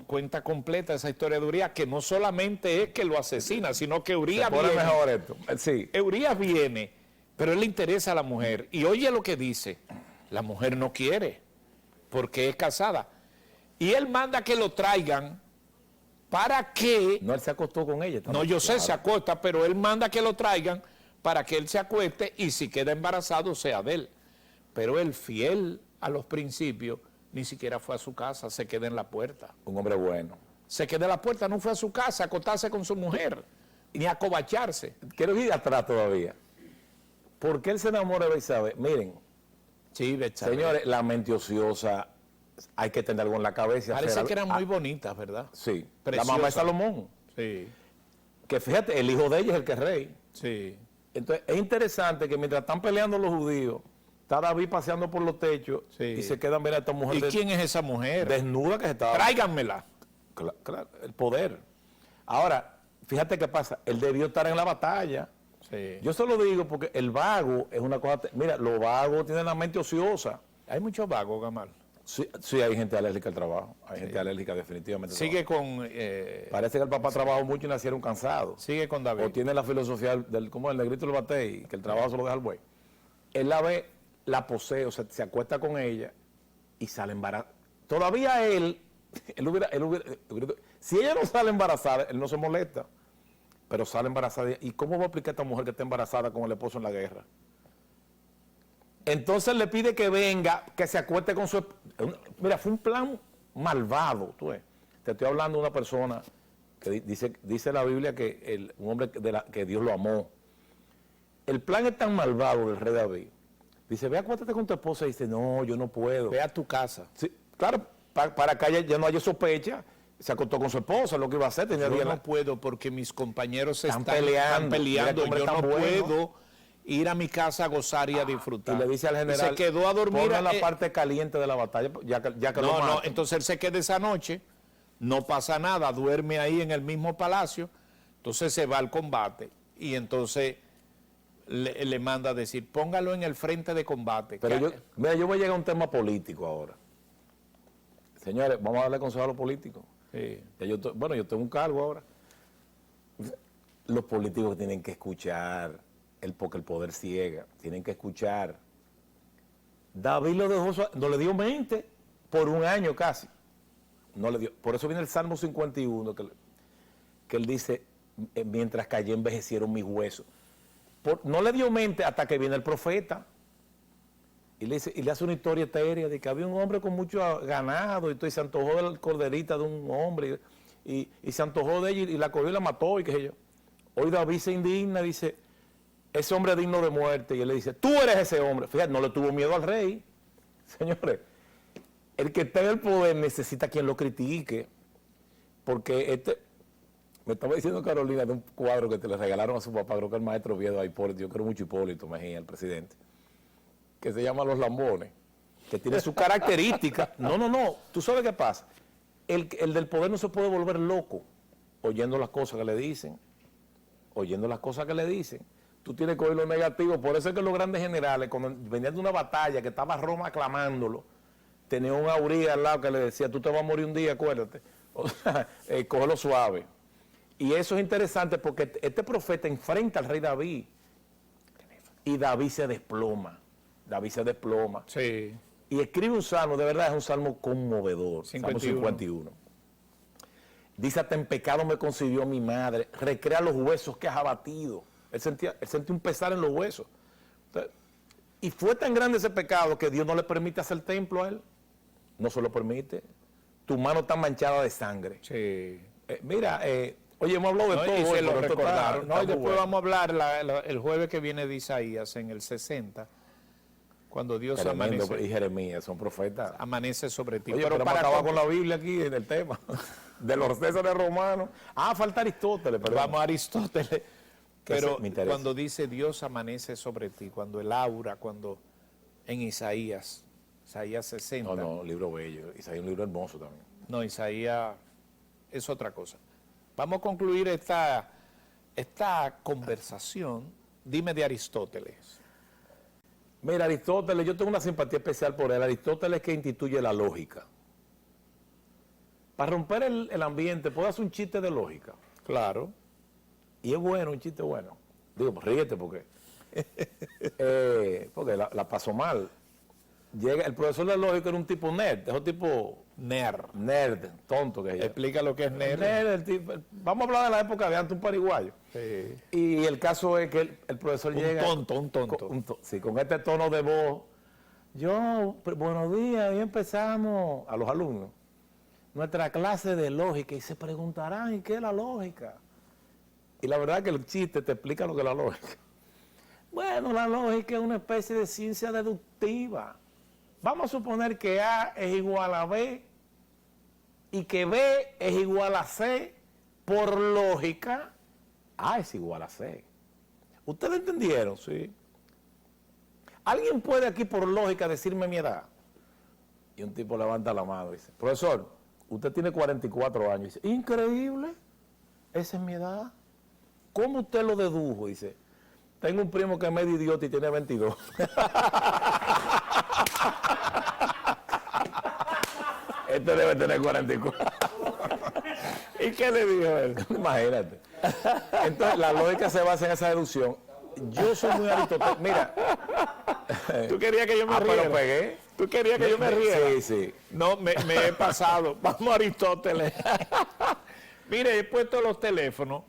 cuenta completa esa historia de Urías, que no solamente es que lo asesina, sino que Urías Se pone viene. mejor esto. Sí. Urías viene, pero él le interesa a la mujer. Y oye lo que dice, la mujer no quiere, porque es casada. Y él manda que lo traigan para que... No, él se acostó con ella. No, yo sé, claro. se acuesta, pero él manda que lo traigan para que él se acueste y si queda embarazado sea de él. Pero él, fiel a los principios, ni siquiera fue a su casa, se queda en la puerta. Un hombre bueno. Se queda en la puerta, no fue a su casa a acostarse con su mujer, ni a cobacharse. Quiero ir atrás todavía. ¿Por qué él se enamora de Isabel? Miren, Sí, Betsabe. señores, la mente ociosa, hay que tener algo en la cabeza. y Parece hacer que algo. eran muy bonitas, ¿verdad? Sí, Preciosas. la mamá de Salomón. Sí, Que fíjate, el hijo de ella es el que es rey. sí. Entonces, es interesante que mientras están peleando los judíos, está David paseando por los techos Sí. y se quedan viendo a esta mujer ¿Y quién es esa mujer? desnuda que se estaba... Tráiganmela. Claro, el poder. Ahora, fíjate qué pasa, él debió estar en la batalla. Sí. Yo se lo digo porque el vago es una cosa... Mira, los vagos tienen la mente ociosa. Hay muchos vagos, Gamal. Sí, sí, hay gente alérgica al trabajo. Hay gente alérgica definitivamente al Sigue trabajo. con, Parece que el papá trabajó mucho y nacieron cansados. sigue con David. O tiene la filosofía del como el negrito del batey, que el trabajo se lo deja al buey. Él la ve, la posee, o sea, se acuesta con ella y sale embarazada. Todavía él si ella no sale embarazada, él no se molesta, pero sale embarazada. ¿Y cómo va a explicar a esta mujer que está embarazada con el esposo en la guerra? Entonces le pide que venga, que se acueste con su... Mira, fue un plan malvado, tú ves. Te estoy hablando de una persona que dice la Biblia que un hombre que Dios lo amó. El plan es tan malvado del rey David. Dice, ve, acuéstate con tu esposa. Y dice, no, yo no puedo. Ve a tu casa. Sí, claro, para que ya no haya sospecha, se acostó con su esposa, lo que iba a hacer. Tenía Yo días no puedo porque mis compañeros Están están peleando. peleando. Mira qué Yo no hombre tan bueno. puedo ir a mi casa a gozar y a Y disfrutar. le dice al Y general, se quedó a dormir. ponlo en la parte caliente de la batalla, ya que lo No, no, maten. entonces él se queda esa noche, no pasa nada, duerme ahí en el mismo palacio, entonces se va al combate y entonces le manda a decir, póngalo en el frente de combate. Pero mira, yo voy a llegar a un tema político ahora. Señores, vamos a darle consejo a los políticos. Sí. Ya yo tengo un cargo ahora. Los políticos tienen que escuchar, porque el poder ciega, tienen que escuchar. David lo dejó, no le dio mente por un año casi. No le dio. Por eso viene el Salmo 51, que él dice, mientras que allí envejecieron mis huesos. No le dio mente hasta que viene el profeta. Y le hace una historia etérea de que había un hombre con mucho ganado y se antojó de la corderita de un hombre y se antojó de ella y la cogió y la mató y qué sé yo. Hoy David se indigna, dice, ese hombre es digno de muerte. Y él le dice, tú eres ese hombre. Fíjate, no le tuvo miedo al rey. Señores, el que está en el poder necesita quien lo critique. Porque me estaba diciendo Carolina de un cuadro que te le regalaron a su papá, creo que el maestro Viedo, a Hipólito, yo creo mucho Hipólito Mejía, el presidente, que se llama Los Lambones, que tiene su característica. No, tú sabes qué pasa. El del poder no se puede volver loco oyendo las cosas que le dicen, Tú tienes que oír lo negativo. Por eso es que los grandes generales, cuando venían de una batalla que estaba Roma aclamándolo, tenía un aurí al lado que le decía, tú te vas a morir un día, acuérdate. O sea, cógelo suave. Y eso es interesante porque este profeta enfrenta al rey David y David se desploma. Sí. Y escribe un salmo, de verdad es un salmo conmovedor. 51. Salmo 51. Dice, hasta en pecado me concibió mi madre, recrea los huesos que has abatido. Él sentía un pesar en los huesos. Entonces, y fue tan grande ese pecado que Dios no le permite hacer templo a él. No se lo permite. Tu mano está manchada de sangre. Sí. Oye, hemos hablado de No, todo. y se lo pero esto recordaron. está No, y muy después bueno. vamos a hablar el jueves que viene de Isaías, en el 60, cuando Dios Tremendo, y Jeremías, son profetas. amanece sobre ti. Oye, pero pero para acabar con- con la Biblia aquí en el tema. De los Césares romanos. Falta Aristóteles, perdón. Vamos a Aristóteles. Pero me interesa. cuando dice Dios amanece sobre ti, cuando el aura, cuando en Isaías 60. No, libro bello. Isaías es un libro hermoso también. No, Isaías es otra cosa. Vamos a concluir esta conversación. Dime de Aristóteles. Mira, Aristóteles, yo tengo una simpatía especial por él. Aristóteles que instituye la lógica. Para romper el ambiente, puedo hacer un chiste de lógica. Claro. Y es bueno, un chiste bueno. Digo, pues ríete porque la pasó mal. El profesor de lógica era un tipo nerd, es un tipo Nerd, tonto que es. Explica lo que es nerd. Nerd, el tipo, vamos a hablar de la época de antes, un pariguayo. Sí. Y el caso es que el profesor llega... Un tonto. Sí, con este tono de voz. Buenos días, hoy empezamos a los alumnos nuestra clase de lógica y se preguntarán, ¿y qué es la lógica? Y la verdad que el chiste te explica lo que es la lógica. Bueno, la lógica es una especie de ciencia deductiva. Vamos a suponer que A es igual a B y que B es igual a C. Por lógica, A es igual a C. ¿Ustedes entendieron? Sí. ¿Alguien puede aquí por lógica decirme mi edad? Y un tipo levanta la mano y dice, profesor, usted tiene 44 años. Y dice, increíble, esa es mi edad. ¿Cómo usted lo dedujo? Dice, tengo un primo que es medio idiota y tiene 22. Este debe tener 44. ¿Y qué le dijo él? Imagínate. Entonces, la lógica se basa en esa deducción. Yo soy muy aristotélico. Mira. ¿Tú querías que yo me riera? Pero pegué. ¿Tú querías que yo me riera? Sí, sí. No, me he pasado. Vamos a Aristóteles. Mire, he puesto los teléfonos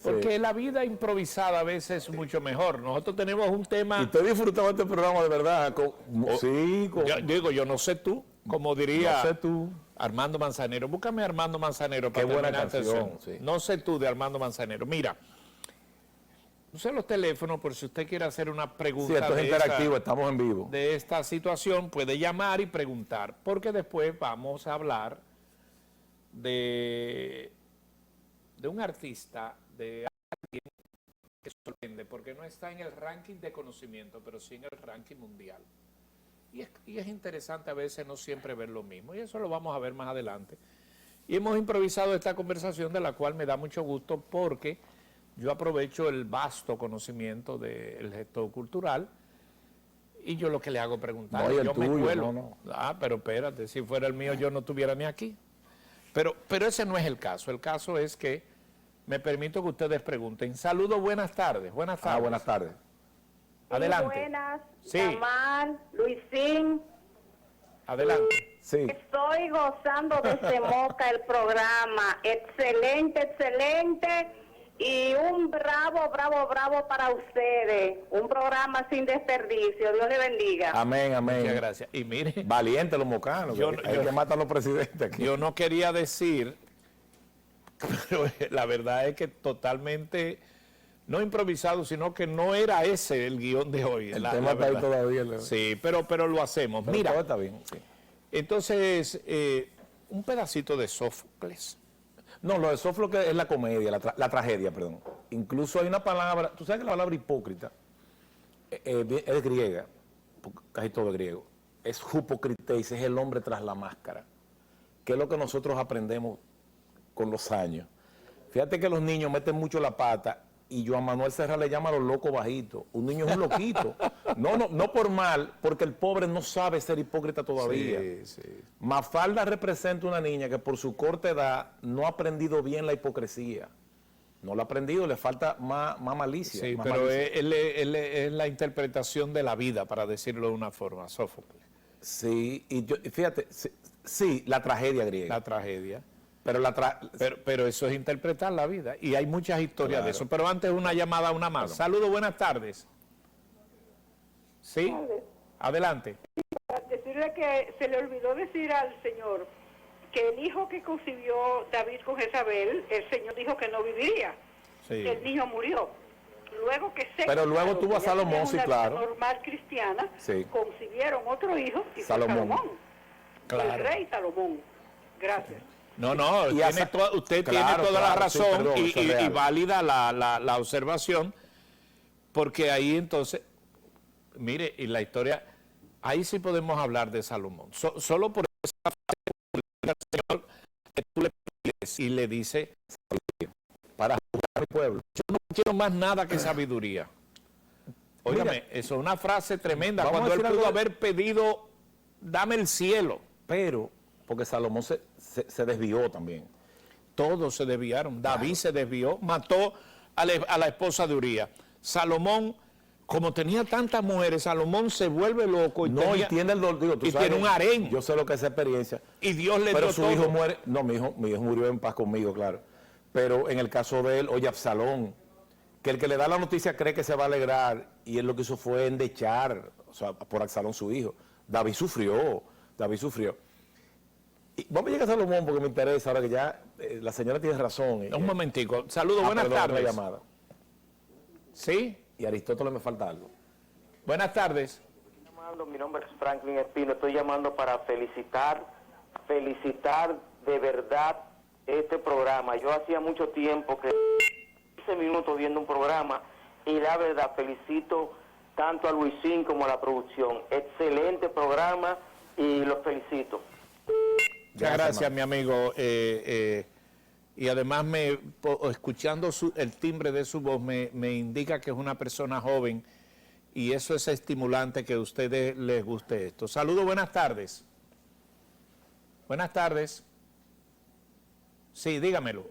porque la vida improvisada a veces es mucho mejor. Nosotros tenemos un tema... Y estoy disfrutando este programa de verdad. Yo no sé tú, como diría... No sé tú. Armando Manzanero. Búscame a Armando Manzanero. Qué buena canción. Sí. No sé tú de Armando Manzanero. Mira, use los teléfonos por si usted quiere hacer una pregunta. Sí, esto es interactivo, estamos en vivo. De esta situación, puede llamar y preguntar, porque después vamos a hablar de un artista, de alguien que sorprende, porque no está en el ranking de conocimiento, pero sí en el ranking mundial. Y es interesante a veces no siempre ver lo mismo, y eso lo vamos a ver más adelante. Y hemos improvisado esta conversación, de la cual me da mucho gusto, porque yo aprovecho el vasto conocimiento del gestor cultural, y yo lo que le hago preguntar, yo me cuelo. No. Ah, pero espérate, si fuera el mío yo no estuviera ni aquí. Pero ese no es el caso. El caso es que me permito que ustedes pregunten. Saludos, buenas tardes. Buenas tardes. Buenas tardes. Adelante. Sí, buenas, sí. Gamal, Luisín. Adelante. Sí. Estoy gozando de Moca el programa. Excelente, excelente. Y un bravo para ustedes. Un programa sin desperdicio. Dios le bendiga. Amén, amén. Muchas gracias. Y mire, valiente los mocanos. Hay que matar a los presidentes aquí. yo no quería decir, pero la verdad es que totalmente, no improvisado, sino que no era ese el guión de hoy. El tema está ahí todavía. Sí, pero lo hacemos. Pero mira, todo está bien. Sí. Entonces, un pedacito de Sófocles. No, lo de Sófocles es la comedia, la tragedia, perdón. Incluso hay una palabra, tú sabes que la palabra hipócrita es griega, casi todo es griego. Es hupocriteis, es el hombre tras la máscara, que es lo que nosotros aprendemos con los años. Fíjate que los niños meten mucho la pata y Joan Manuel Serra le llama a los locos bajitos. Un niño es un loquito. No por mal, porque el pobre no sabe ser hipócrita todavía. Sí. Mafalda representa una niña que por su corta edad no ha aprendido bien la hipocresía. No la ha aprendido, le falta más malicia. Sí, más pero malicia. él es la interpretación de la vida, para decirlo de una forma, Sófocles. Sí, y fíjate, sí, la tragedia griega. La tragedia. Pero eso es interpretar la vida. Y hay muchas historias de eso. Pero antes una llamada, una más. Claro. Saludos, buenas tardes. ¿Sí? Tardes. Adelante. Para decirle que se le olvidó decir al Señor que el hijo que concibió David con Jezabel, el Señor dijo que no viviría. Sí. Que el niño murió. Luego que se Pero luego casaron, tuvo a que ya Salomón, tenían sí, una claro. vida normal cristiana, Sí. concibieron otro hijo y fue Salomón. Salomón. El rey Salomón. Gracias. No, Y usted claro, tiene toda la claro, razón, sí, perdón, y eso es real. válida la observación, porque ahí entonces, mire, y la historia, ahí sí podemos hablar de Salomón. Solo por esa frase del Señor que tú le pides y le dice, para juzgar a mi pueblo. yo no quiero más nada que sabiduría. Óigame, Mira, eso es una frase tremenda, vamos cuando a él decir pudo algo haber pedido, dame el cielo. Pero, porque Salomón se desvió también. Todos se desviaron. David se desvió, mató a la esposa de Urías. Salomón como tenía tantas mujeres, Salomón se vuelve loco y, No, y tiene el dolor, digo, tú y sabes, tiene un harén. Yo sé lo que es esa experiencia. Y Dios le Pero dio su todo. hijo muere, no, mi hijo murió en paz conmigo, claro. Pero en el caso de él, oye, Absalón, que el que le da la noticia cree que se va a alegrar, y él lo que hizo fue endechar, o sea, por Absalón su hijo. David sufrió. Y vamos a llegar a Salomón porque me interesa, ahora que ya la señora tiene razón. Un momentico. Saludos, buenas perdón, otra tardes. llamada. ¿Sí? Y a Aristóteles me falta algo. Buenas tardes. Mi nombre es Franklin Espino, estoy llamando para felicitar de verdad este programa. Yo hacía mucho tiempo que 15 minutos viendo un programa y la verdad felicito tanto a Luisín como a la producción. Excelente programa y los felicito. Muchas gracias, mi amigo. Y además, escuchando el timbre de su voz, me indica que es una persona joven y eso es estimulante que a ustedes les guste esto. Saludos, buenas tardes. Buenas tardes. Sí, dígamelo.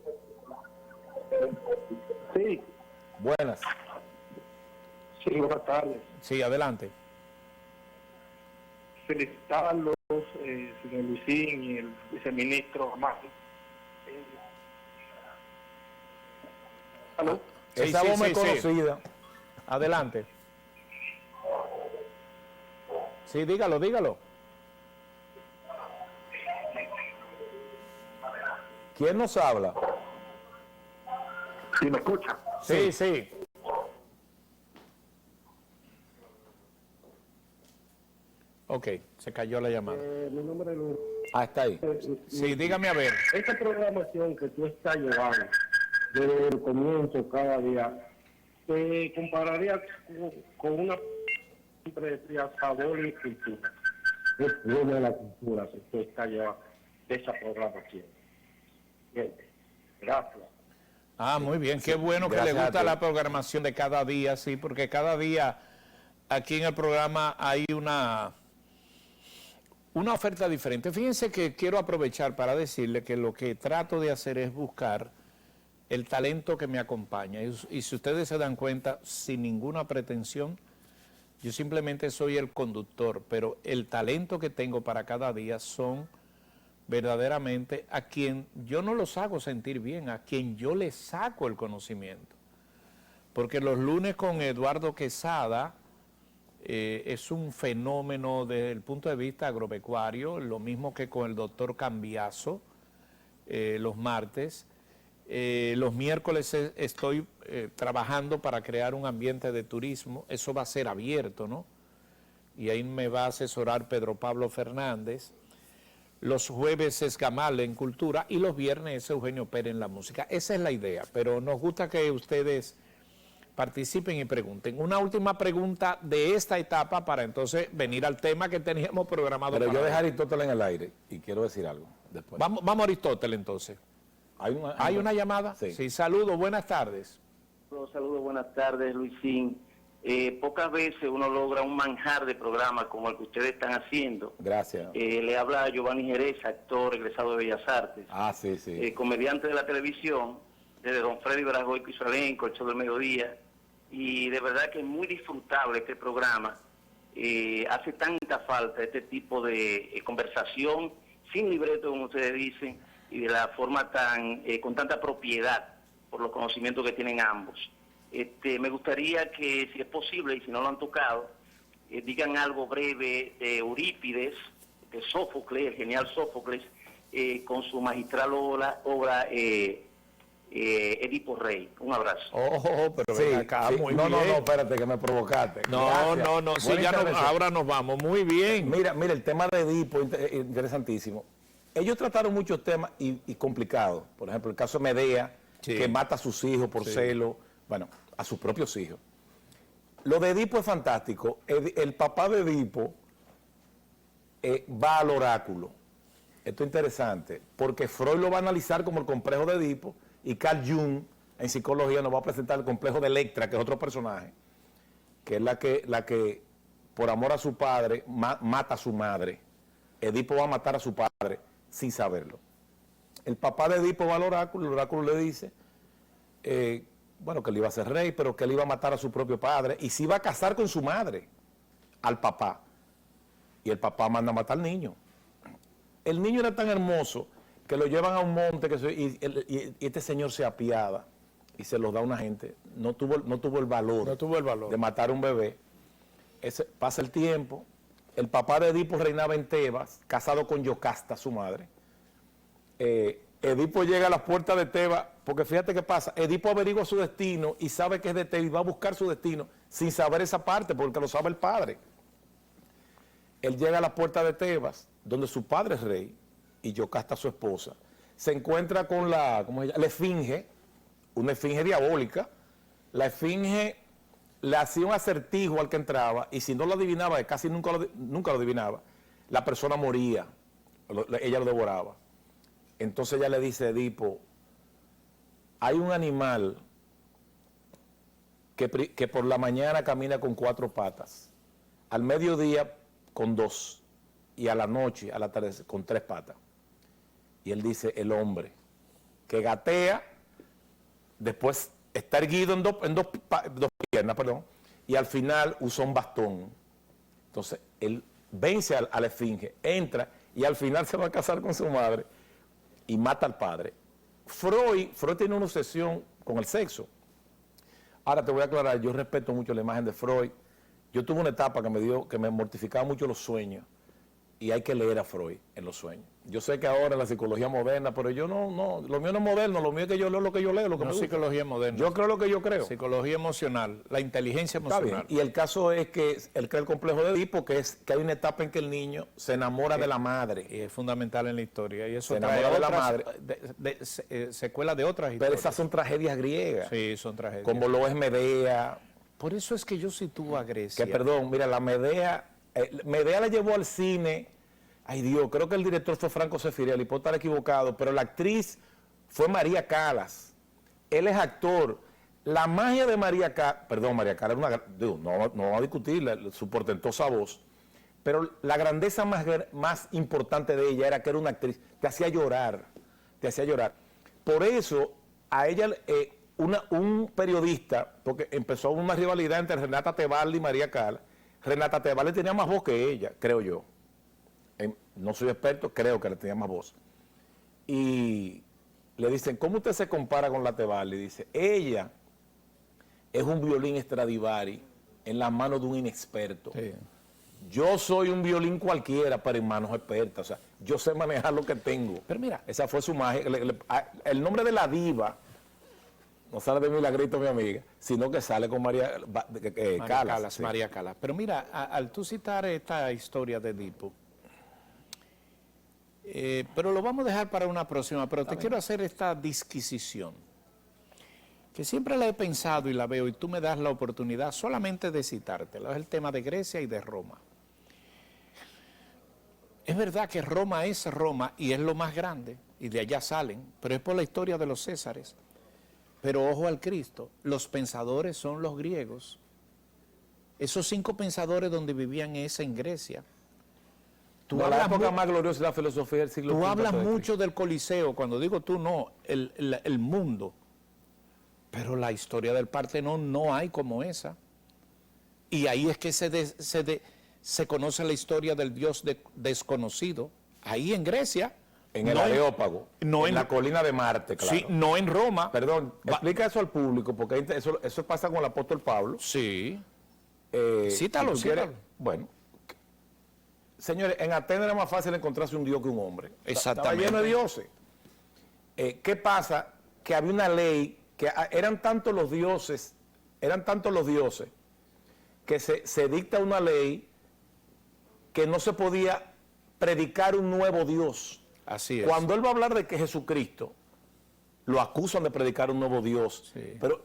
Sí, Buenas. sí, buenas tardes. Sí, adelante. Felicitar a los señor Luisín y el viceministro Amati. ¿Aló? Sí, Esa sí, voz me sí, es conocida. Adelante. Sí, dígalo. ¿Quién nos habla? ¿Sí me escucha? Sí. Ok, se cayó la llamada. Mi nombre es Luis. Ah, está ahí. Sí, dígame a ver. Esta programación que tú estás llevando desde el comienzo cada día, te compararía con una empresa sabor y cultura. Es buena la cultura que tú estás llevando de esa programación. Bien, gracias. Ah, muy bien, qué bueno que le Gracias a gusta ti. la programación de cada día, sí, porque cada día aquí en el programa hay una oferta diferente. Fíjense que quiero aprovechar para decirle que lo que trato de hacer es buscar el talento que me acompaña. Y si ustedes se dan cuenta, sin ninguna pretensión, yo simplemente soy el conductor, pero el talento que tengo para cada día son verdaderamente a quien yo no los hago sentir bien, a quien yo les saco el conocimiento. Porque los lunes con Eduardo Quesada es un fenómeno desde el punto de vista agropecuario, lo mismo que con el doctor Cambiaso los martes. Los miércoles estoy trabajando para crear un ambiente de turismo, eso va a ser abierto, ¿no? Y ahí me va a asesorar Pedro Pablo Fernández. Los jueves es Gamal en Cultura y los viernes es Eugenio Pérez en la música. Esa es la idea, pero nos gusta que ustedes participen y pregunten. Una última pregunta de esta etapa para entonces venir al tema que teníamos programado. Pero para yo hoy. dejé a Aristóteles en el aire y quiero decir algo después. Vamos a Aristóteles entonces. ¿Hay una llamada? Sí. Saludos, buenas tardes. Saludos, buenas tardes, Luisín. Pocas veces uno logra un manjar de programa como el que ustedes están haciendo. Gracias. Le habla Giovanni Jerez, actor egresado de Bellas Artes, Ah, sí. comediante de la televisión, desde Don Freddy Barajoy Pisolenco, el show del mediodía, y de verdad que es muy disfrutable este programa. Hace tanta falta este tipo de conversación sin libreto, como ustedes dicen, y de la forma con tanta propiedad por los conocimientos que tienen ambos. Me gustaría que, si es posible, y si no lo han tocado, digan algo breve de Eurípides, de Sófocles, el genial Sófocles, con su magistral obra Edipo Rey. Un abrazo. Pero Sí, ven acá, sí. muy No, bien. espérate, que me provocaste. No, Gracias. sí, Buena ya intervención. ahora nos vamos. Muy bien. Mira, el tema de Edipo, interesantísimo. Ellos trataron muchos temas y complicados. Por ejemplo, el caso de Medea, Sí. que mata a sus hijos por celo, bueno, a sus propios hijos. Lo de Edipo es fantástico. El papá de Edipo va al oráculo. Esto es interesante, porque Freud lo va a analizar como el complejo de Edipo y Carl Jung en psicología nos va a presentar el complejo de Electra, que es otro personaje, que es la que por amor a su padre mata a su madre. Edipo va a matar a su padre sin saberlo. El papá de Edipo va al oráculo, el oráculo le dice bueno, que él iba a ser rey, pero que él iba a matar a su propio padre y se iba a casar con su madre, al papá. Y el papá manda a matar al niño. El niño era tan hermoso que lo llevan a un monte y este señor se apiada y se los da a una gente. No tuvo el valor de matar a un bebé. Pasa el tiempo, el papá de Edipo reinaba en Tebas, casado con Yocasta, su madre. Edipo llega a las puertas de Tebas, porque fíjate qué pasa, Edipo averigua su destino y sabe que es de Tebas y va a buscar su destino sin saber esa parte, porque lo sabe el padre. Él llega a la puerta de Tebas, donde su padre es rey, y Yocasta, su esposa, se encuentra con la esfinge, una esfinge diabólica. La esfinge le hacía un acertijo al que entraba, y si no lo adivinaba, casi nunca lo adivinaba, la persona moría, ella lo devoraba. Entonces ella le dice a Edipo, hay un animal que por la mañana camina con 4 patas, al mediodía con 2 y a la noche, a la tarde, con 3 patas. Y él dice, el hombre, que gatea, después está erguido en dos piernas, y al final usa un bastón. Entonces, él vence a la esfinge, entra, y al final se va a casar con su madre, y mata al padre. Freud tiene una obsesión con el sexo. Ahora te voy a aclarar, yo respeto mucho la imagen de Freud. Yo tuve una etapa que me mortificaba mucho los sueños, y hay que leer a Freud en los sueños. Yo sé que ahora la psicología moderna, pero yo no, lo mío no es moderno, lo mío es que yo leo lo que yo leo, lo que No me gusta. psicología moderna. Yo creo lo que yo creo. Psicología emocional, la inteligencia Está emocional. bien. Y el caso es que él crea el complejo de Edipo, que hay una etapa en que el niño se enamora de la madre. Y es fundamental en la historia. Y eso Se trae enamora de la otras, madre. secuelas de otras Pero historias. esas son tragedias griegas, Sí, son tragedias. como lo es Medea. Por eso es que yo sitúo a Grecia. Que perdón, mira, la Medea la llevó al cine. Ay Dios, creo que el director fue Franco Sefirelli, puedo estar equivocado, pero la actriz fue María Calas. Él es actor. La magia de María Calas, María Calas era no vamos a discutir su portentosa voz, pero la grandeza más importante de ella era que era una actriz, te hacía llorar. Por eso, a ella, un periodista, porque empezó una rivalidad entre Renata Tebaldi y María Calas. Renata Tebaldi tenía más voz que ella, creo yo. No soy experto, creo que le tenía más voz. Y le dicen, ¿cómo usted se compara con la Tebaldi? Dice, ella es un violín Stradivari en las manos de un inexperto. Sí. Yo soy un violín cualquiera, pero en manos expertas. O sea, yo sé manejar lo que tengo. Pero mira, esa fue su magia. El nombre de la diva no sale de Milagrito, mi amiga, sino que sale con María Calas. Sí. María Calas. Pero mira, al tú citar esta historia de Edipo, pero lo vamos a dejar para una próxima, pero quiero hacer esta disquisición, que siempre la he pensado y la veo, y tú me das la oportunidad solamente de citártela. Es el tema de Grecia y de Roma. Es verdad que Roma es Roma y es lo más grande, y de allá salen, pero es por la historia de los Césares. Pero ojo al Cristo, los pensadores son los griegos. Esos 5 pensadores donde vivían es en Grecia. La época más gloriosa de la filosofía del siglo V. Tú hablas mucho del Coliseo, cuando digo tú no, el mundo. Pero la historia del Partenón no hay como esa. Y ahí es que se conoce la historia del Dios desconocido. Ahí en Grecia. En el Areópago, en la colina de Marte, claro. Sí, no en Roma. Perdón, explica eso al público, porque eso pasa con el apóstol Pablo. Sí. Cítalo. Bueno, señores, en Atenas era más fácil encontrarse un dios que un hombre. Exactamente. Estaba lleno de dioses. ¿Qué pasa? Que había una ley, que eran tantos los dioses, que se dicta una ley que no se podía predicar un nuevo Dios. Así es. Cuando él va a hablar de que Jesucristo, lo acusan de predicar un nuevo Dios. Sí. Pero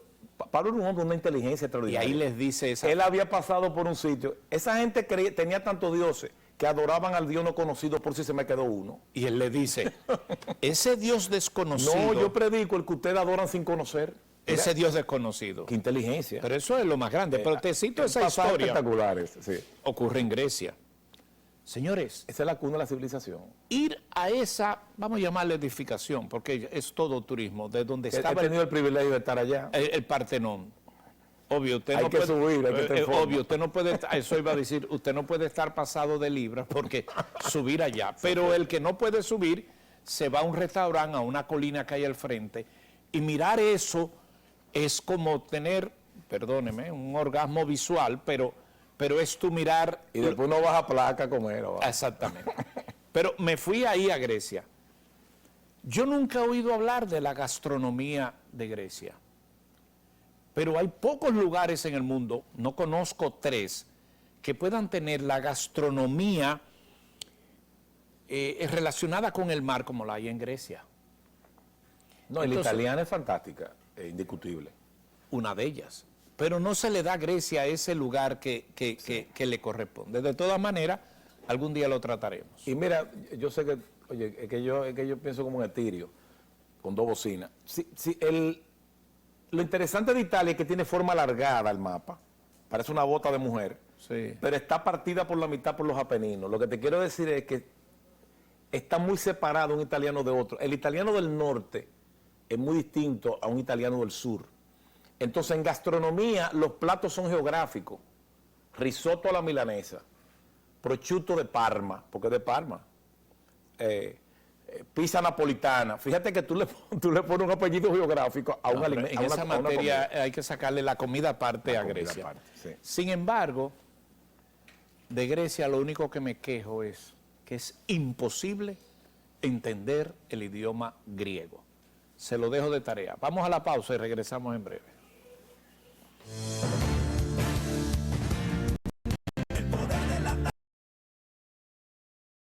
Pablo era un hombre de una inteligencia Y extraordinaria. ahí les dice esa. Él había pasado por un sitio. Esa gente tenía tantos dioses que adoraban al Dios no conocido, por si se me quedó uno. Y él le dice, ese Dios desconocido. No, yo predico el que ustedes adoran sin conocer. Ese Mira, Dios desconocido. qué inteligencia. Pero eso es lo más grande. Pero te cito esa Pasajes historia. espectaculares, sí. Ocurre en Grecia. Señores, Esa es la cuna de la civilización. ir a esa, vamos a llamarle edificación, porque es todo turismo, de donde He estaba tenido el privilegio de estar allá. el Partenón. Obvio, usted Hay no que puede, subir, hay que estar en forma. obvio, usted no puede, eso iba a decir, usted no puede estar pasado de libras porque subir allá. Pero el que no puede subir se va a un restaurante, a una colina que hay al frente, y mirar eso es como tener, perdóneme, un orgasmo visual, pero es tu mirar. Y después uno baja placa a comer. ¿no? Exactamente. Pero me fui ahí a Grecia. Yo nunca he oído hablar de la gastronomía de Grecia. Pero hay pocos lugares en el mundo, no conozco 3, que puedan tener la gastronomía relacionada con el mar como la hay en Grecia. No, y la Entonces, italiana es fantástica, indiscutible. una de ellas. Pero no se le da a Grecia ese lugar que le corresponde. De todas maneras, algún día lo trataremos. Y mira, yo sé que, oye, es que yo pienso como un etirio, con 2 bocinas. Lo interesante de Italia es que tiene forma alargada el mapa, parece una bota de mujer, Sí. pero está partida por la mitad por los Apeninos. Lo que te quiero decir es que está muy separado un italiano de otro. El italiano del norte es muy distinto a un italiano del sur. Entonces, en gastronomía, los platos son geográficos. Risotto a la milanesa, prosciutto de Parma, porque es de Parma, pizza napolitana. Fíjate que tú le pones un apellido geográfico a un No, pero alimento. en esa materia hay que sacarle la comida aparte a comida Grecia. aparte, sí. Sin embargo, de Grecia lo único que me quejo es que es imposible entender el idioma griego. Se lo dejo de tarea. Vamos a la pausa y regresamos en breve.